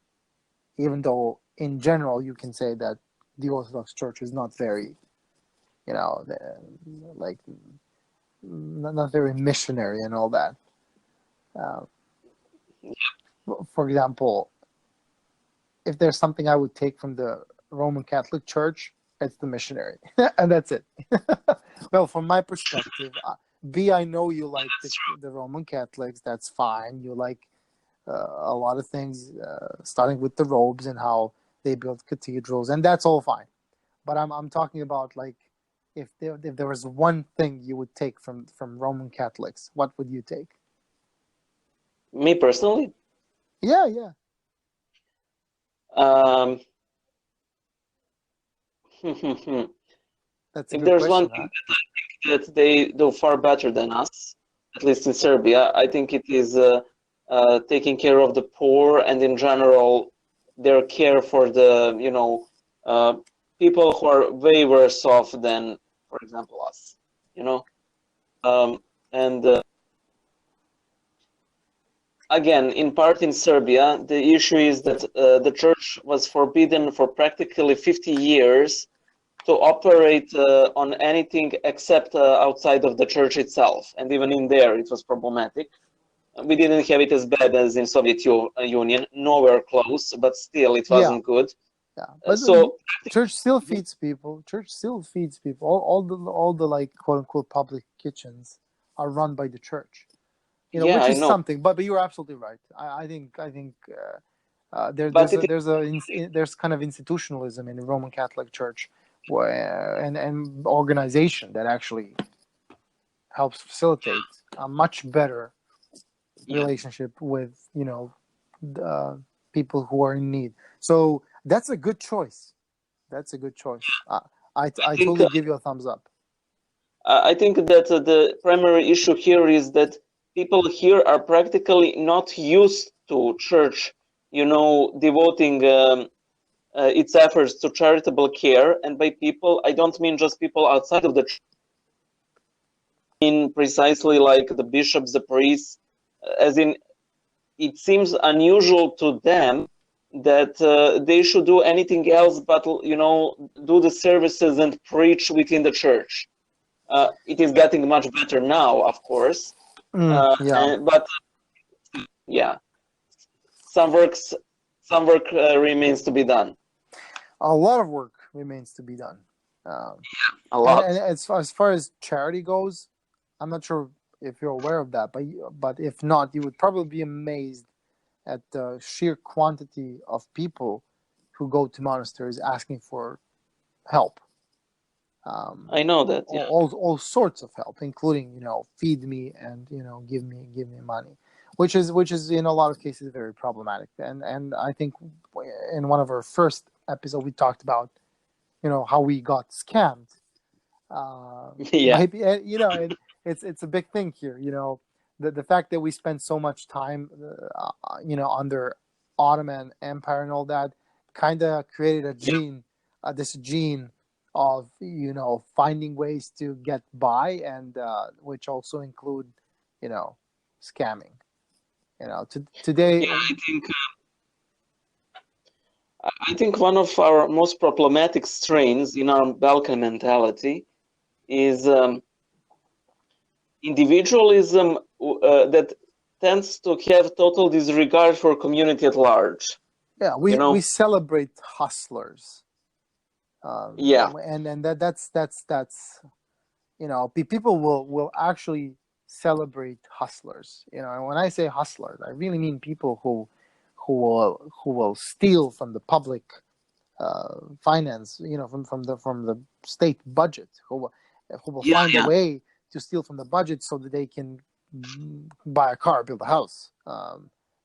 Even though in general you can say that the Orthodox Church is not very, like not very missionary and all that. Uh, for example, if there's something I would take from the Roman Catholic Church, it's the missionary, and that's it. Well, from my perspective, I know you like the Roman Catholics. That's fine. You like a lot of things, starting with the robes and how they built cathedrals, and that's all fine. But I'm talking about, like, if there was one thing you would take from Roman Catholics, what would you take? Me personally, Yeah. um, That's a if good there's one question, thing huh? that they do far better than us, at least in Serbia, I think it is taking care of the poor, and in general, their care for the people who are way worse off than, for example, us. You know, and again, in part in Serbia, the issue is that the church was forbidden for practically 50 years to operate on anything except outside of the church itself. And even in there, it was problematic. We didn't have it as bad as in Soviet Union, nowhere close, but still, it Yeah, wasn't good. yeah. But So, church still feeds people. Church still feeds people. All the like quote unquote public kitchens are run by the church. yeah, Which I is know. something. But you're absolutely right. I think But it there's kind of institutionalism in the Roman Catholic Church, and organization that actually helps facilitate a much better yeah, relationship with people who are in need. So that's a good choice. That's a good choice. I I think totally give you a thumbs up. I think that the primary issue here is that people here are practically not used to church, devoting its efforts to charitable care. And by people, I don't mean just people outside of the church, I mean precisely like the bishops, the priests, as in it seems unusual to them that they should do anything else but do the services and preach within the church. It is getting much better now, of course, Yeah, but yeah, some works some work remains to be done. a lot of work remains to be done. Um, A and lot. as far as charity goes, I'm not sure if you're aware of that, but if not, you would probably be amazed at the sheer quantity of people who go to monasteries asking for help. I know that. Yeah. All sorts of help, including feed me and give me money, which is in a lot of cases very problematic. And I think in one of our first episodes we talked about how we got scammed. Yeah. Maybe it's a big thing here. The fact that we spent so much time under Ottoman Empire and all that kind of created this gene of finding ways to get by, and which also include scamming. Today. Yeah, I think one of our most problematic strains in our Balkan mentality is individualism that tends to have total disregard for community at large. Yeah, You we know? celebrate hustlers, Yeah. and that's people will actually celebrate hustlers. And when I say hustlers, I really mean people who will steal from the public finance, from the state budget, who will Yeah. find a Yeah. way to steal from the budget so that they can buy a car, build a house,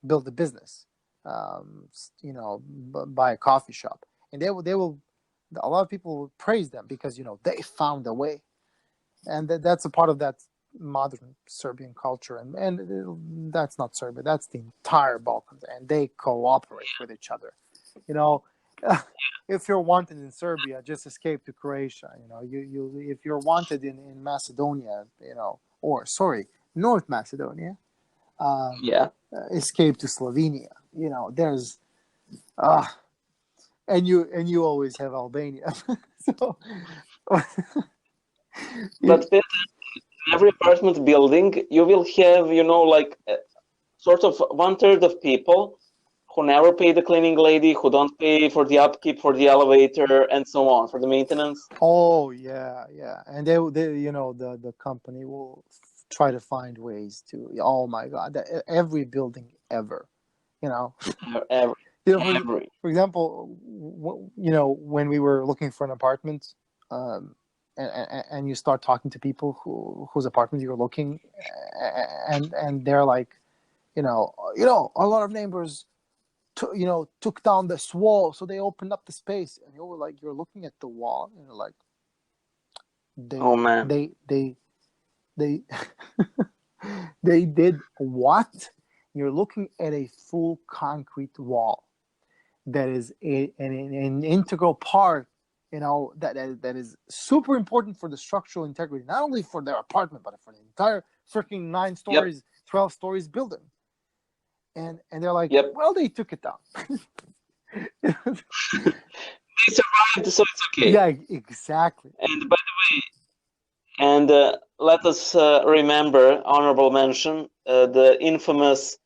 build a business, buy a coffee shop, and they will. A lot of people will praise them because they found a way, and that's a part of that modern Serbian culture, and that's not Serbia, that's the entire Balkans, and they cooperate with each other. You know, if you're wanted in Serbia, just escape to Croatia. You know, you if you're wanted in Macedonia, you know, or sorry, North Macedonia, Yeah. escape to Slovenia. You know, there's uh and you always have Albania. So But in every apartment building, you will have, you know, like sort of 1/3 of people who never pay the cleaning lady, who don't pay for the upkeep for the elevator, and so on, for the maintenance. oh yeah, yeah, and they you know the company will try to find ways to. Oh my God, every building ever, you know. Every, You know, every. for example, you know, when we were looking for an apartment, and you start talking to people whose apartment you're looking, and they're like, you know, a lot of neighbors, took down this wall, so they opened up the space, and you were like, you're looking at the wall, and you're like, Oh man. they they did what? You're looking at a full concrete wall that is an integral part, you know, that is super important for the structural integrity, not only for their apartment, but for the entire freaking 9 stories, Yep. 12 stories building. And they're like, Yep. well, they took it down. They survived, so it's okay. Yeah, exactly. And by the way, and let us remember, honorable mention, the infamous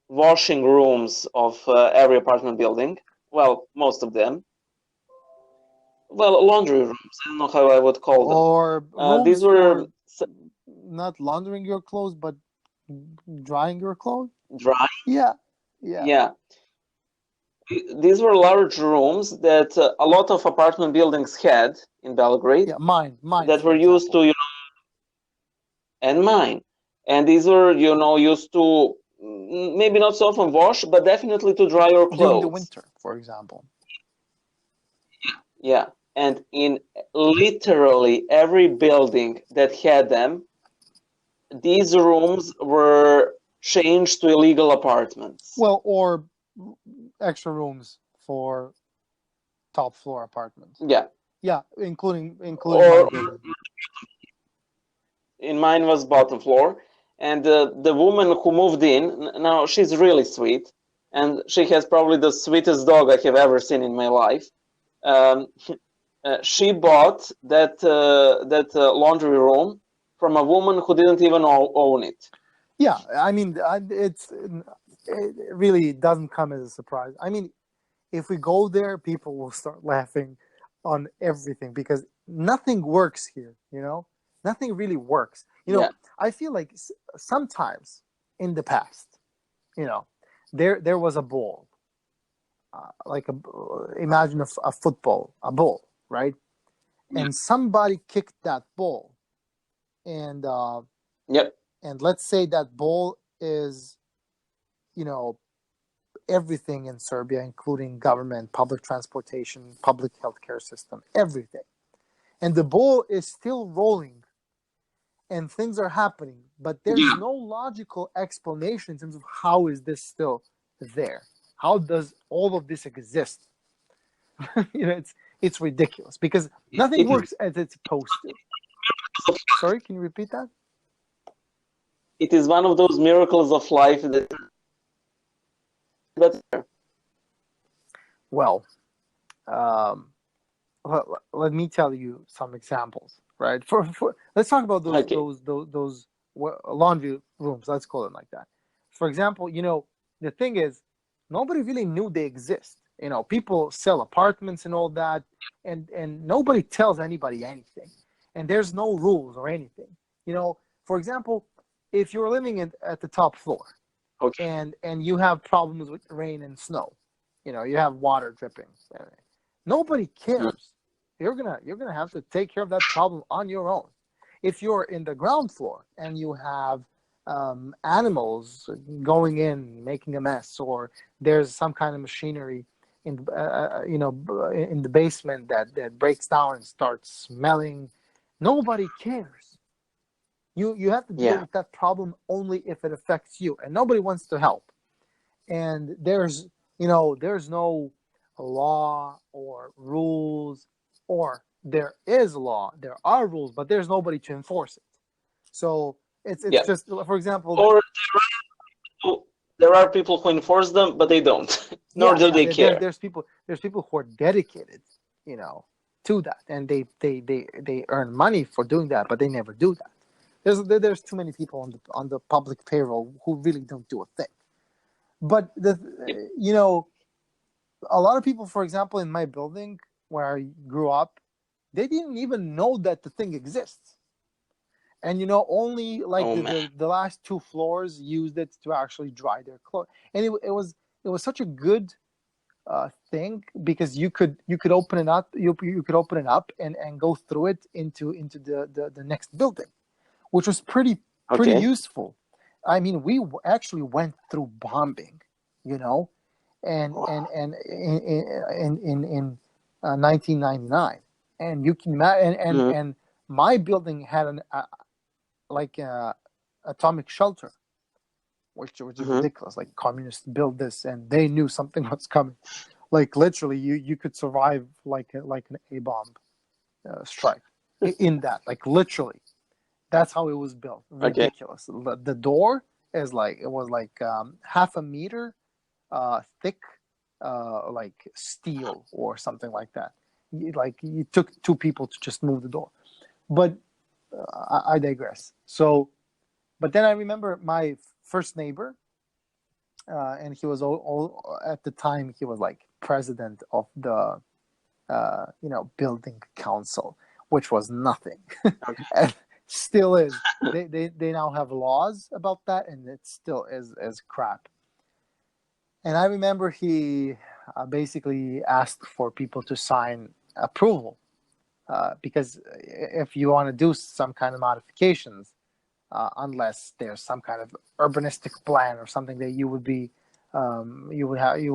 washing rooms of every apartment building. Well, most of them. Well, laundry rooms. I don't know how I would call them. Or These rooms were for not laundering your clothes, but drying your clothes. dry. Yeah, yeah. Yeah. These were large rooms that a lot of apartment buildings had in Belgrade. Yeah, mine, that for were used example. to, and mine. And these were, used to maybe not so often wash, but definitely to dry your During the clothes. winter, for example. Yeah. And in literally every building that had them, these rooms were changed to illegal apartments. Well, or extra rooms for top floor apartments. Yeah. Yeah, including Or my building. in mine was bottom floor. And the woman who moved in, now she's really sweet, and she has probably the sweetest dog I have ever seen in my life. She bought that laundry room from a woman who didn't even own it. Yeah, I mean, it really doesn't come as a surprise. I mean, if we go there, people will start laughing on everything because nothing works here. You know, nothing really works. You know, Yeah. I feel like sometimes in the past, you know, there was a ball, like imagine a football, a ball, right? And somebody kicked that ball, and Yep. and let's say that ball is, you know, everything in Serbia, including government, public transportation, public healthcare system, everything. And the ball is still rolling and things are happening, but there's no logical explanation in terms of how is this still there? How does all of this exist? You know, it's ridiculous because nothing works as it's supposed to. Sorry, can you repeat that? It is one of those miracles of life that. Well, let me tell you some examples, right? Let's talk about those laundry rooms. Let's call it like that. For example, you know, the thing is, nobody really knew they exist. You know, people sell apartments and all that, and nobody tells anybody anything, and there's no rules or anything. You know, for example, if you're living at the top floor, okay, and you have problems with rain and snow, you know, you have water dripping, nobody cares. You're gonna have to take care of that problem on your own. If you're in the ground floor and you have animals going in making a mess, or there's some kind of machinery in in the basement that breaks down and starts smelling, nobody cares. You have to deal with that problem only if it affects you, and nobody wants to help. And there's no law or rules, or there is law, there are rules, but there's nobody to enforce it. So it's just, for example, or there are people who enforce them, but they don't, nor do they care. There's people who are dedicated, to that, and they earn money for doing that, but they never do that. There's too many people on the public payroll who really don't do a thing. But a lot of people, for example, in my building where I grew up, they didn't even know that the thing exists. And only like the last 2 floors used it to actually dry their clothes. And it was such a good thing, because you could open it up, you could open it up and go through it into the next building, which was pretty useful. I mean, we actually went through bombing, and in 1999, and you can and my building had an atomic shelter, which is ridiculous. Like, communists built this, and they knew something was coming. Like, literally, you could survive like an A-bomb strike in that. Like, literally, that's how it was built. Ridiculous. The door is half a meter thick, like steel or something like that. You took 2 people to just move the door. But I digress. So, but then I remember my first neighbor, and he was at the time, he was like president of the building council, which was nothing. And still is. They now have laws about that, and it still is crap. And I remember he basically asked for people to sign approval, because if you want to do some kind of modifications, unless there's some kind of urbanistic plan or something that you would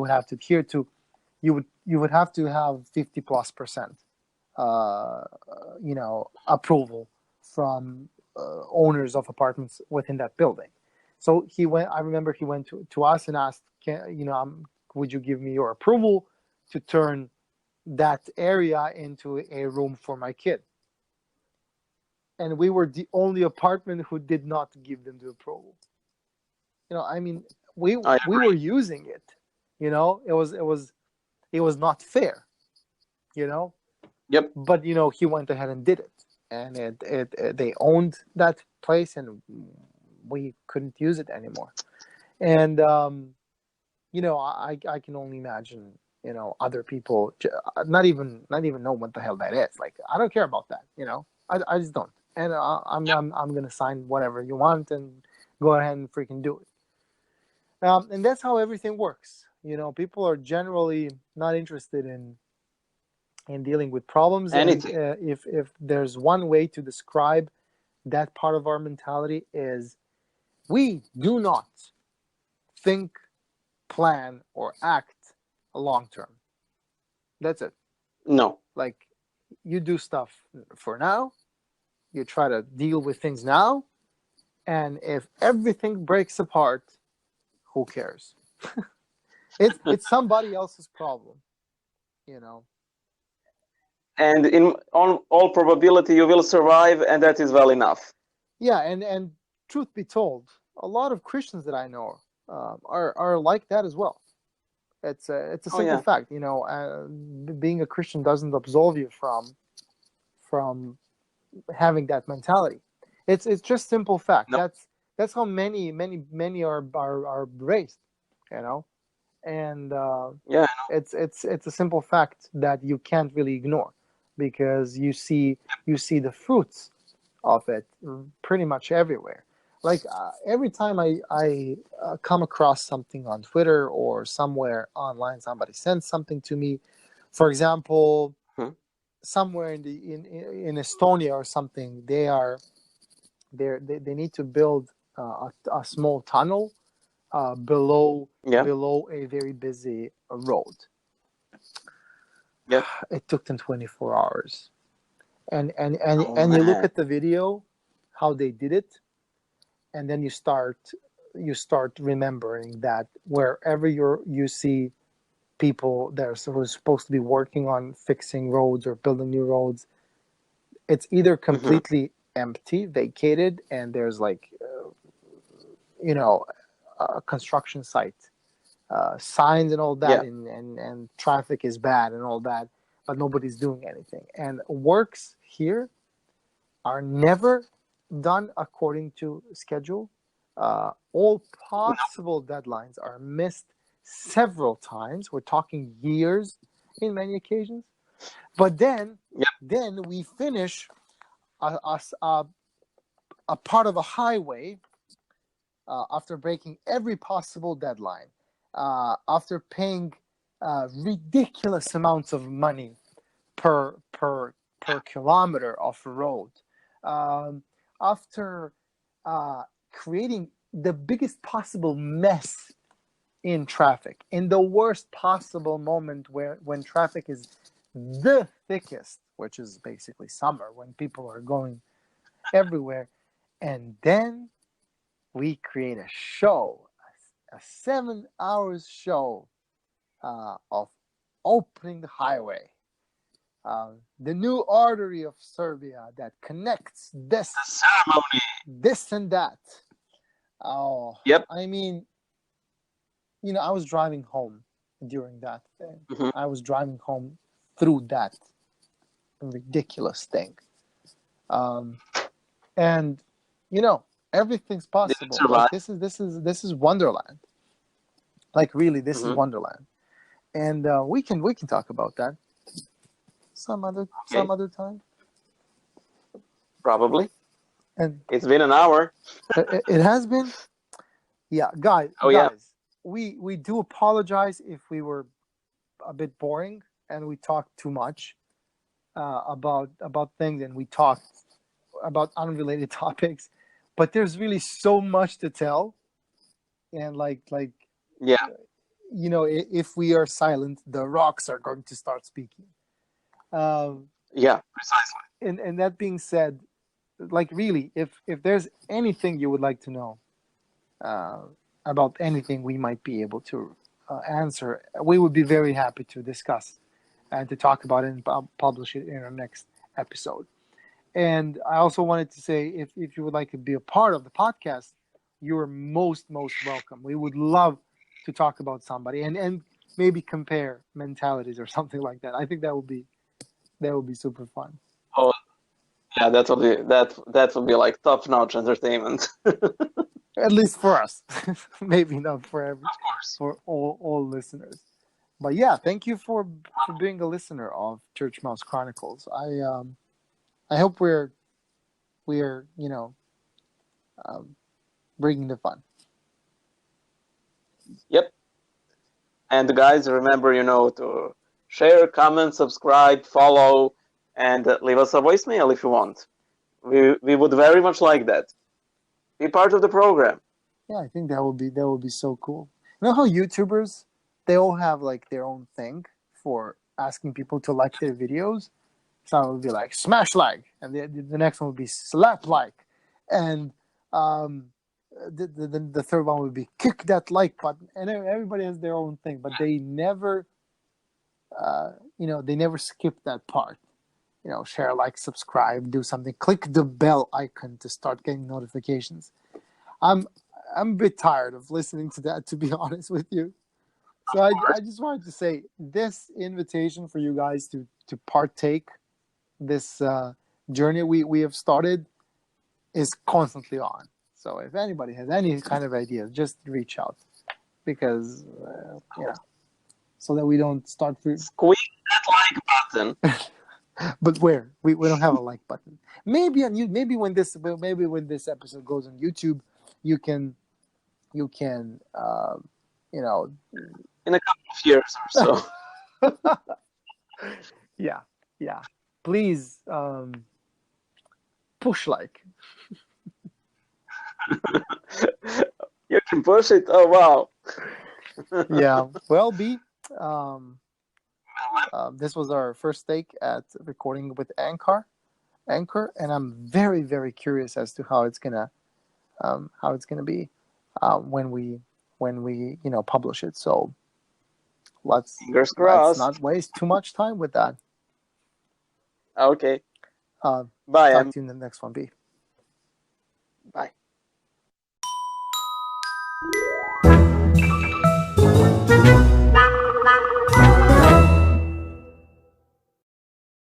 have to adhere to, you would have to have 50+% approval from owners of apartments within that building. So I remember he went to us and asked, would you give me your approval to turn that area into a room for my kid? And we were the only apartment who did not give them the approval. I mean, we were using it. It was not fair. Yep. But he went ahead and did it, and they owned that place, and we couldn't use it anymore. And I can only imagine other people not even know what the hell that is. Like, I don't care about that. I just don't. And I'm gonna sign whatever you want and go ahead and freaking do it. And that's how everything works. People are generally not interested in dealing with problems. Anything. And if there's one way to describe that part of our mentality, is we do not think, plan, or act long term. That's it. No. Like, you do stuff for now. You try to deal with things now, and if everything breaks apart, who cares? It's somebody else's problem, And on all probability, you will survive, and that is well enough. Yeah, and truth be told, a lot of Christians that I know are like that as well. It's a simple fact, being a Christian doesn't absolve you from having that mentality. It's just simple fact. No. That's how many are raised, and it's a simple fact that you can't really ignore, because you see the fruits of it pretty much everywhere. Like, every time I come across something on Twitter or somewhere online, somebody sends something to me. For example, somewhere in Estonia or something, they need to build a small tunnel below a very busy road. Yeah, it took them 24 hours, and you look at the video, how they did it, and then you start remembering that wherever you see people that are supposed to be working on fixing roads or building new roads, it's either completely empty, vacated, and there's like a construction site, signs and all that, Yeah. and traffic is bad and all that, but nobody's doing anything. And works here are never done according to schedule. All possible deadlines are missed several times. We're talking years in many occasions. But then we finish a part of a highway after breaking every possible deadline, after paying ridiculous amounts of money per kilometer of road, after creating the biggest possible mess in traffic, in the worst possible moment when traffic is the thickest, which is basically summer when people are going everywhere. And then we create a show, a 7 hours show of opening the highway, the new artery of Serbia that connects this and that. Oh, Yep. I mean, I was driving home during that thing. I was driving home through that ridiculous thing. And everything's possible. Like, this is Wonderland. Like, really, this is Wonderland. And we can talk about that some other time. Probably. And it's been an hour. It has been. Yeah, guys. Yeah. We do apologize if we were a bit boring and we talked too much about things, and we talked about unrelated topics, but there's really so much to tell, and if we are silent, the rocks are going to start speaking. Yeah, precisely. And that being said, like, really, if there's anything you would like to know about anything we might be able to answer, we would be very happy to discuss and to talk about it and publish it in our next episode. And I also wanted to say, if you would like to be a part of the podcast, you are most welcome. We would love to talk about somebody and maybe compare mentalities or something like that. I think that would be super fun. Oh, yeah, that will be like top-notch entertainment. At least for us. Maybe not for all listeners. But yeah, thank you for being a listener of Church Mouse Chronicles. I hope we're bringing the fun. Yep. And guys, remember, to share, comment, subscribe, follow, and leave us a voicemail if you want. We would very much like that. Be part of the program. Yeah, I think that would be so cool. You know how YouTubers, they all have like their own thing for asking people to like their videos? So it would be like smash like, and the next one would be slap like, and the third one would be kick that like button. And everybody has their own thing, but they never they never skip that part. Share, like, subscribe, do something, click the bell icon to start getting notifications. I'm a bit tired of listening to that, to be honest with you. So I just wanted to say, this invitation for you guys to partake this journey we have started is constantly on. So if anybody has any kind of ideas, just reach out, because so that we don't start squeeze that like button. But where we don't have a like button. Maybe when this episode goes on YouTube, you can in a couple of years or so. yeah, please push like. You can push it. Oh wow. Yeah. Well, B. This was our first take at recording with Anchor, Anchor, and I'm very, very curious as to how it's gonna be when we publish it. So Fingers let's crossed. not waste too much time with that. Okay. Talk Bye. to you in the next one, B.